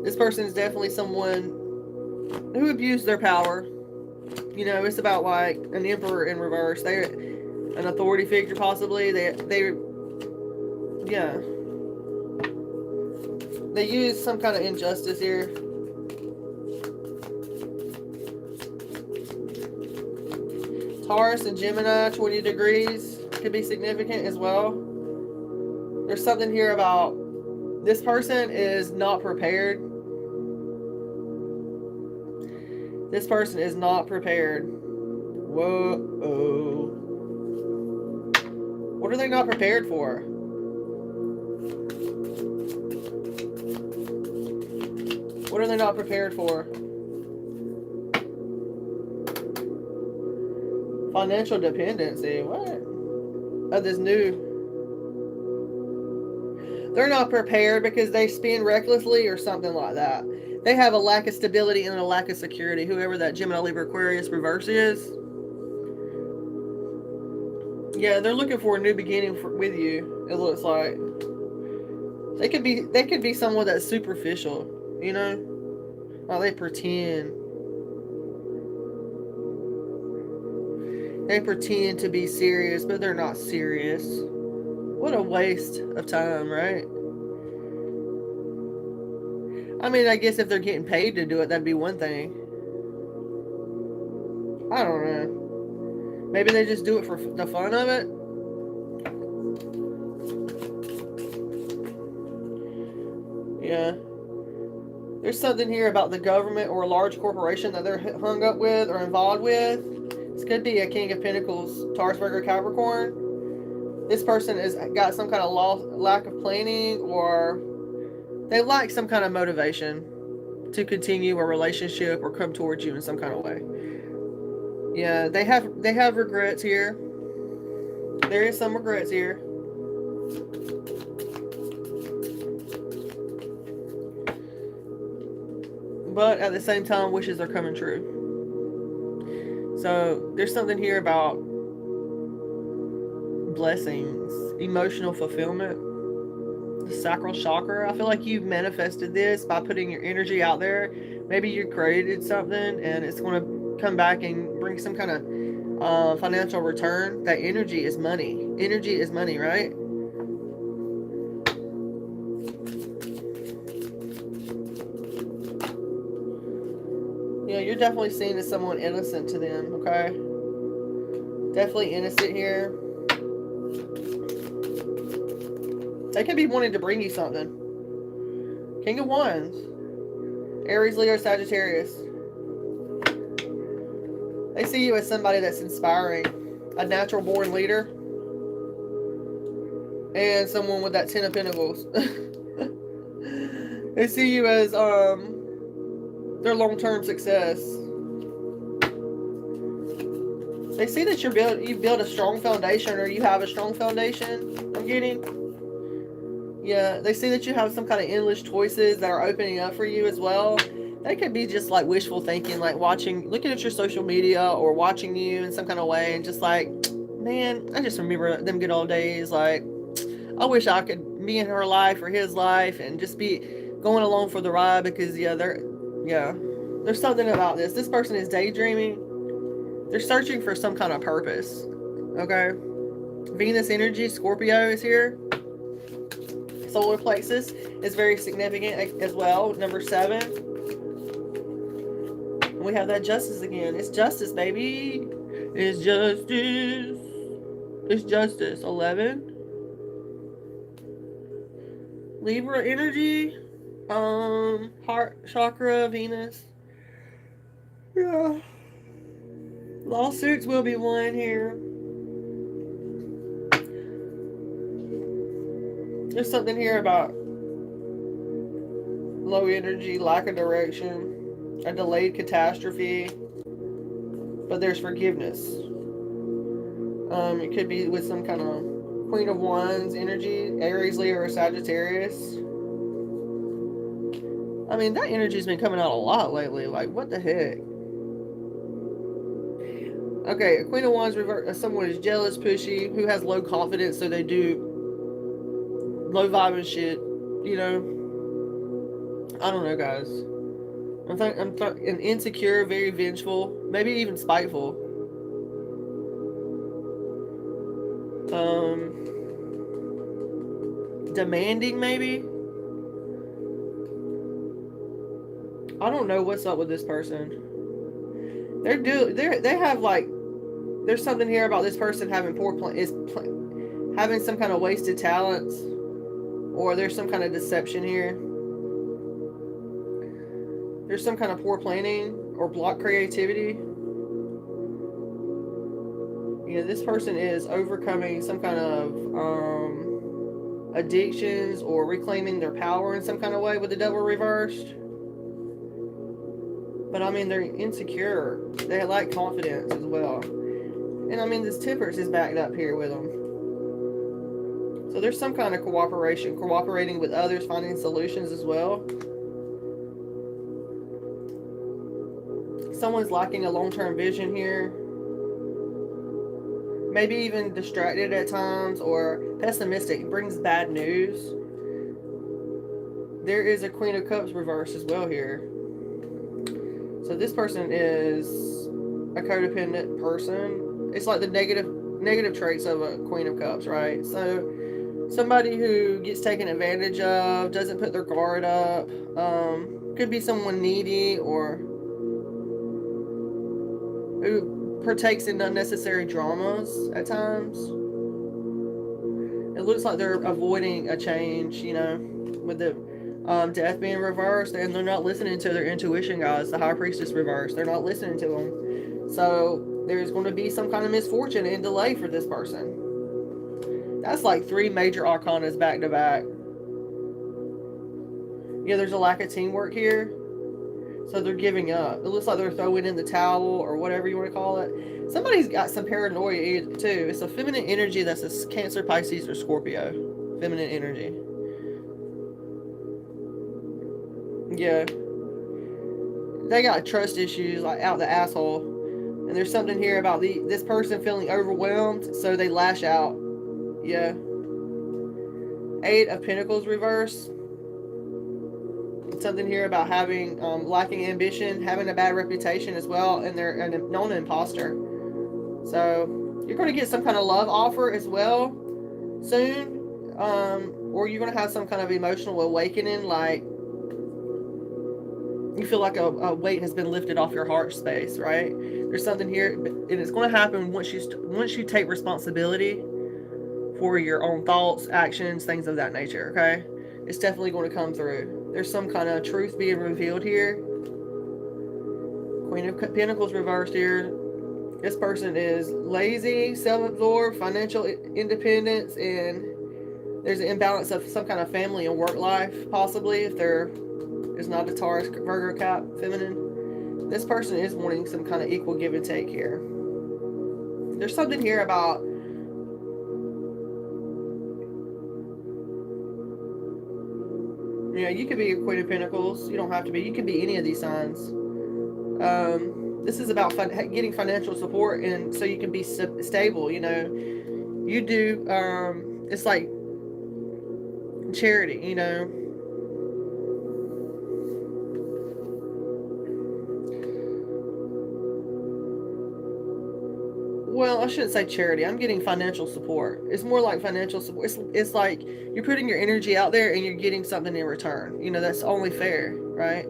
This person is definitely someone who abused their power. It's about an emperor in reverse. They're an authority figure, possibly. They use some kind of injustice here. Taurus and Gemini, 20 degrees, could be significant as well. There's something here about this person is not prepared. This person is not prepared. Whoa. What are they not prepared for? What are they not prepared for? Financial dependency. What? Of this new. They're not prepared because they spend recklessly or something like that. They have a lack of stability and a lack of security. Whoever that Gemini, Libra, Aquarius reverse is. Yeah, they're looking for a new beginning with you. It looks like they could be someone that's superficial. They pretend. They pretend to be serious, but they're not serious. What a waste of time, right? I mean, I guess if they're getting paid to do it, that'd be one thing. I don't know. Maybe they just do it for the fun of it. Yeah. There's something here about the government or a large corporation that they're hung up with or involved with. This could be a King of Pentacles, Taurus, Virgo, Capricorn. This person has got some kind of lack of planning, or they lack some kind of motivation to continue a relationship or come towards you in some kind of way. Yeah, they have regrets here. There is some regrets here. But at the same time, wishes are coming true. So there's something here about blessings, emotional fulfillment, the sacral chakra. I feel like you've manifested this by putting your energy out there. Maybe you created something and it's going to come back and bring some kind of financial return. That energy is money. Energy is money, right? Yeah, you're definitely seen as someone innocent to them, okay? Definitely innocent here. They could be wanting to bring you something. King of Wands. Aries, Leo, Sagittarius. They see you as somebody that's inspiring. A natural born leader. And someone with that 10 of Pentacles. They see you as their long-term success. They see that you build a strong foundation, or you have a strong foundation. I'm getting. Yeah, they see that you have some kind of endless choices that are opening up for you as well. They could be just like wishful thinking, like looking at your social media or watching you in some kind of way and just like, man, I just remember them good old days. Like, I wish I could be in her life or his life and just be going along for the ride because, there's something about this. This person is daydreaming. They're searching for some kind of purpose. Okay? Venus energy, Scorpio is here. Solar plexus is very significant as well. Number 7. And we have that justice again. It's justice, baby. It's justice. It's justice. 11. Libra energy. Heart chakra, Venus. Yeah. Lawsuits will be won here. There's something here about low energy, lack of direction, a delayed catastrophe, but there's forgiveness. It could be with some kind of Queen of Wands energy, Aries, Leo, or Sagittarius. I mean, that energy's been coming out a lot lately. Like, what the heck? Okay, a Queen of Wands revert. Someone is jealous, pushy, who has low confidence, so they do low vibe and shit, you know. I don't know, guys. I'm insecure, very vengeful, maybe even spiteful. Demanding, maybe. I don't know what's up with this person. They have like, there's something here about this person having having some kind of wasted talents. Or there's some kind of deception here. There's some kind of poor planning or block creativity. This person is overcoming some kind of addictions or reclaiming their power in some kind of way with the Devil reversed. But I mean, they're insecure. They lack confidence as well. And I mean, this Temperance is backed up here with them. So there's some kind of cooperating with others, finding solutions as well. Someone's lacking a long-term vision here. Maybe even distracted at times or pessimistic. It brings bad news. There is a Queen of Cups reverse as well here. So this person is a codependent person. It's like the negative traits of a Queen of Cups, right? So somebody who gets taken advantage of, doesn't put their guard up, could be someone needy or who partakes in unnecessary dramas at times. It looks like they're avoiding a change, with the Death being reversed, and they're not listening to their intuition, guys. The High Priestess reversed. They're not listening to them. So there's going to be some kind of misfortune and delay for this person. That's like 3 major arcanas back to back. Yeah, there's a lack of teamwork here. So they're giving up. It looks like they're throwing in the towel or whatever you want to call it. Somebody's got some paranoia too. It's a feminine energy that's a Cancer, Pisces, or Scorpio. Feminine energy. Yeah. They got trust issues like out the asshole. And there's something here about this person feeling overwhelmed, so they lash out. Yeah. 8 of Pentacles reverse. Something here about having lacking ambition, having a bad reputation as well, and they're a known imposter. So you're going to get some kind of love offer as well soon, or you're going to have some kind of emotional awakening, like you feel like a weight has been lifted off your heart space, right? There's something here, and it's going to happen once you take responsibility for your own thoughts, actions, things of that nature. Okay, it's definitely going to come through. There's some kind of truth being revealed here. Queen of Pentacles reversed here. This person is lazy, self-absorbed, financial independence, and there's an imbalance of some kind of family and work life, possibly, if there is not a Taurus, Virgo, Cap, feminine. This person is wanting some kind of equal give and take here. There's something here about you could be a Queen of Pentacles. You don't have to be. You could be any of these signs. This is about getting financial support, and so you can be stable. You do. It's like charity. Well, I shouldn't say charity. I'm getting financial support. It's more like financial support. It's like you're putting your energy out there and you're getting something in return. That's only fair, right?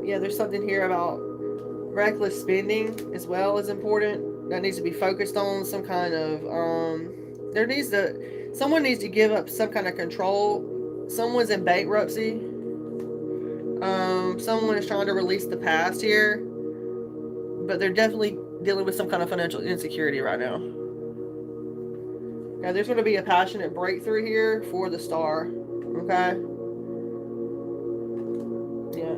Yeah, there's something here about reckless spending as well is important. That needs to be focused on some kind of, someone needs to give up some kind of control. Someone's in bankruptcy. Someone is trying to release the past here, but they're definitely dealing with some kind of financial insecurity right now. Now, there's going to be a passionate breakthrough here for the star. Okay? Yeah.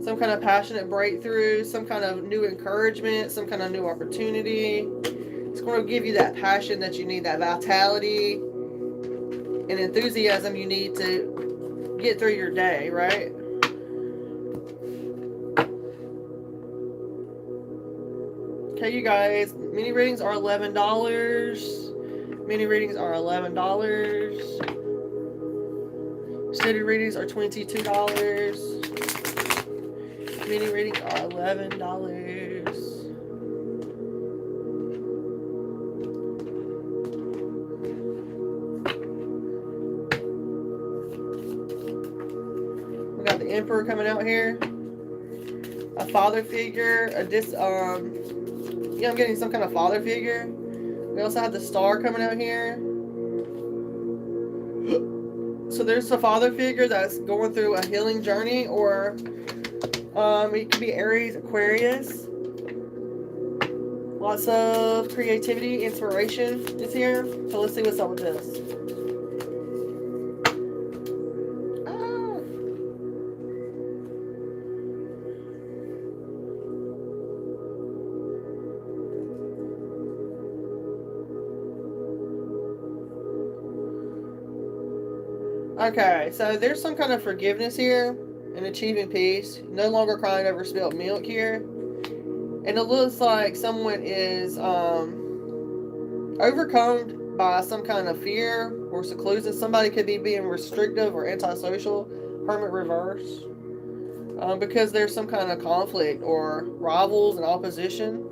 Some kind of passionate breakthrough, some kind of new encouragement, some kind of new opportunity. It's going to give you that passion that you need, that vitality and enthusiasm you need to get through your day, right? Okay, you guys, mini readings are $11. Mini readings are $11. Steady readings are $22. Mini readings are $11. We got the Emperor coming out here. A father figure, I'm getting some kind of father figure. We also have the Star coming out here. So there's a father figure that's going through a healing journey, or it could be Aries, Aquarius. Lots of creativity, inspiration is here. So let's see what's up with this. Okay, so there's some kind of forgiveness here and achieving peace. No longer crying over spilt milk here. And it looks like someone is overcome by some kind of fear or seclusion. Somebody could be being restrictive or antisocial. Hermit reverse. Because there's some kind of conflict or rivals and opposition.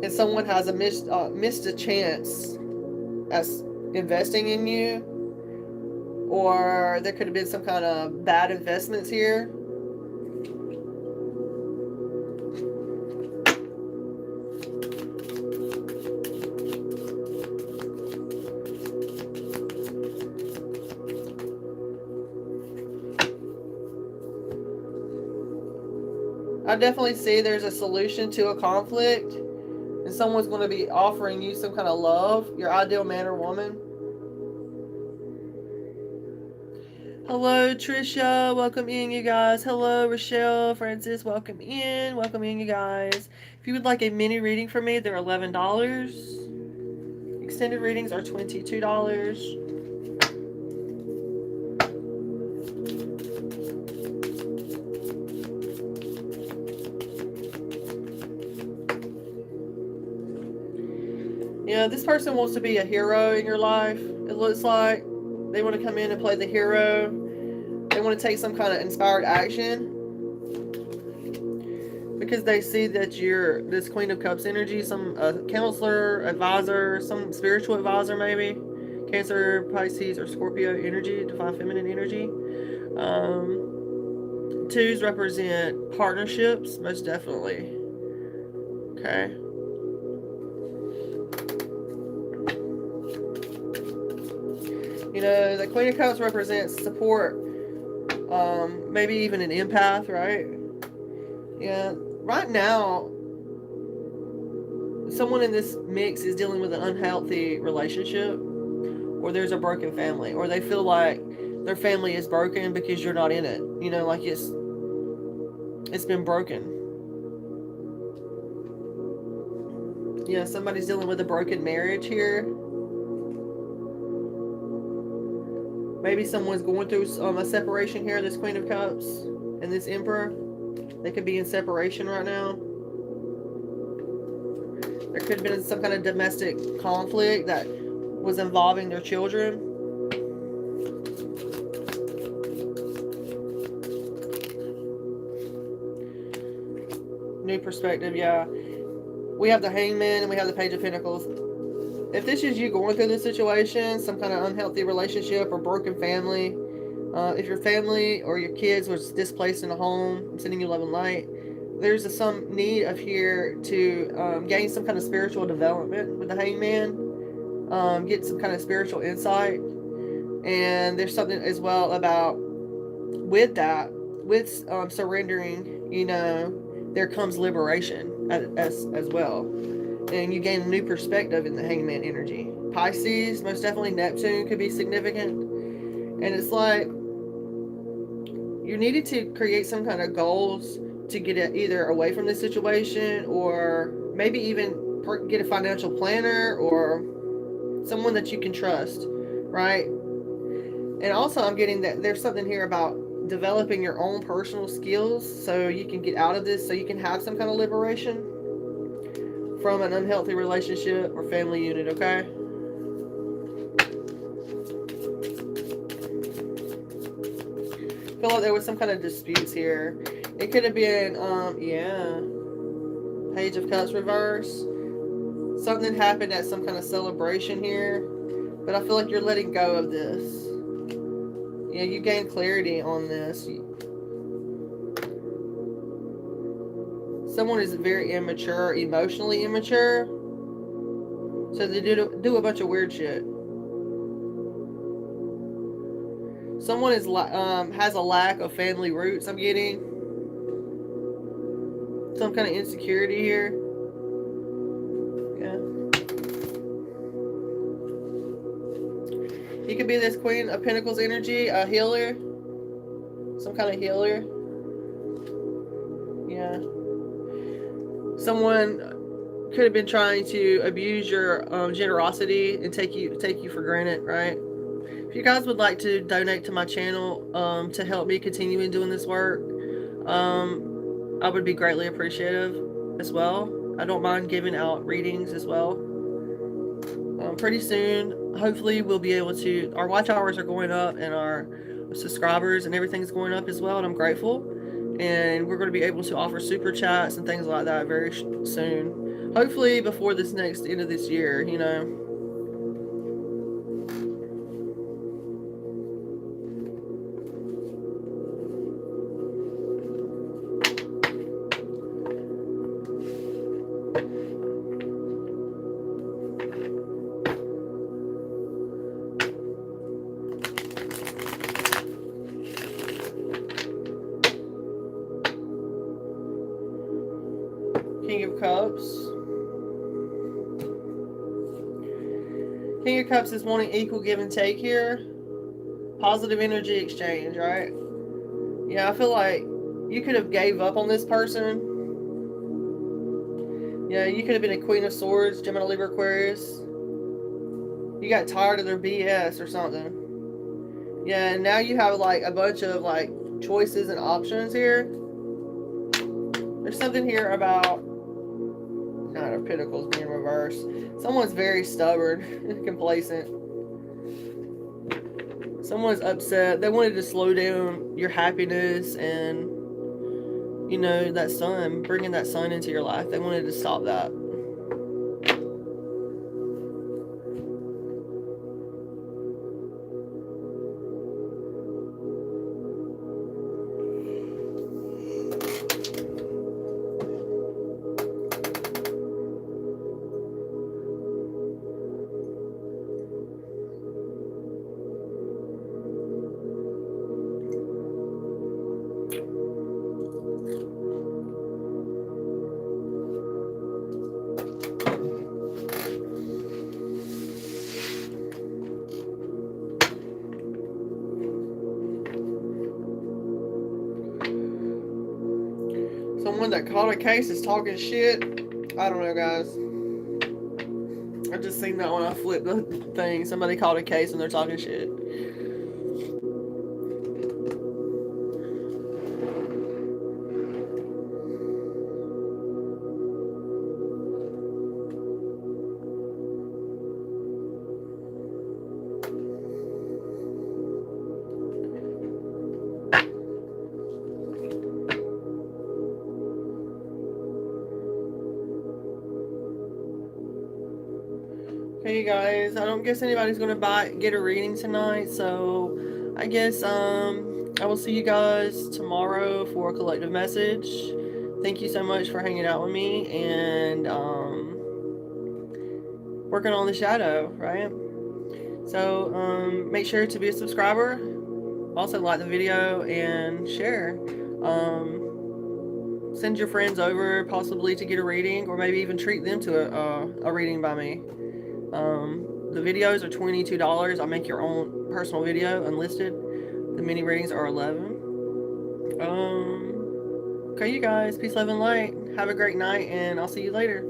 And someone has missed a chance as investing in you. Or there could have been some kind of bad investments here. I definitely see there's a solution to a conflict, and someone's going to be offering you some kind of love, your ideal man or woman. Hello, Trisha. Welcome in, you guys. Hello, Rochelle, Francis. Welcome in. Welcome in, you guys. If you would like a mini reading from me, they're $11. Extended readings are $22. This person wants to be a hero in your life. It looks like they want to come in and play the hero. They want to take some kind of inspired action because they see that you're this Queen of Cups energy, some counselor, advisor, some spiritual advisor maybe. Cancer, Pisces, or Scorpio energy, divine feminine energy. Twos represent partnerships, most definitely. Okay. The Queen of Cups represents support, maybe even an empath, right? Yeah, right now, someone in this mix is dealing with an unhealthy relationship, or there's a broken family, or they feel like their family is broken because you're not in it. Like it's been broken. Yeah, somebody's dealing with a broken marriage here. Maybe someone's going through a separation here, this Queen of Cups and this Emperor. They could be in separation right now. There could have been some kind of domestic conflict that was involving their children. New perspective, yeah. We have the Hangman and we have the Page of Pentacles. If this is you going through this situation, some kind of unhealthy relationship or broken family, if your family or your kids was displaced in a home, I'm sending you love and light. There's some need of here to gain some kind of spiritual development with the Hangman, get some kind of spiritual insight. And there's something as well about with that, with surrendering, there comes liberation as well. And you gain a new perspective in the Hangman energy. Pisces, most definitely Neptune could be significant. And it's like you needed to create some kind of goals to get it either away from this situation, or maybe even get a financial planner or someone that you can trust, right? And also I'm getting that there's something here about developing your own personal skills so you can get out of this, so you can have some kind of liberation from an unhealthy relationship or family unit, okay? I feel like there was some kind of disputes here. It could have been, Page of Cups reverse. Something happened at some kind of celebration here, but I feel like you're letting go of this. Yeah, you gain clarity on this. Someone is very immature, emotionally immature. So they do a bunch of weird shit. Someone has a lack of family roots, I'm getting. Some kind of insecurity here. Yeah. You could be this Queen of Pentacles energy, a healer. Some kind of healer. Yeah. Someone could have been trying to abuse your generosity and take you for granted, right? If you guys would like to donate to my channel to help me continue in doing this work, I would be greatly appreciative as well. I don't mind giving out readings as well. Pretty soon, hopefully we'll be able to, our watch hours are going up and our subscribers and everything's going up as well, and I'm grateful. And we're going to be able to offer super chats and things like that very soon. Hopefully before this next end of this year, King of Cups is wanting equal give and take here. Positive energy exchange, right? Yeah, I feel like you could have gave up on this person. Yeah, you could have been a Queen of Swords, Gemini, Libra, Aquarius. You got tired of their BS or something. Yeah, and now you have like a bunch of like choices and options here. There's something here about Nine of Pentacles being reversed. Someone's very stubborn and complacent. Someone's upset. They wanted to slow down your happiness and, you know, that sun, bringing that sun into your life. They wanted to stop that. Someone that caught a case is talking shit. I don't know, guys. I just seen that when I flipped the thing. Somebody caught a case and they're talking shit. Hey guys, I don't guess anybody's gonna get a reading tonight, so I guess I will see you guys tomorrow for a collective message. Thank you so much for hanging out with me and working on the shadow, right? So make sure to be a subscriber. Also like the video and share. Send your friends over possibly to get a reading, or maybe even treat them to a reading by me. The videos are $22. I make your own personal video, unlisted. The mini readings are $11. Okay, you guys. Peace, love, and light. Have a great night, and I'll see you later.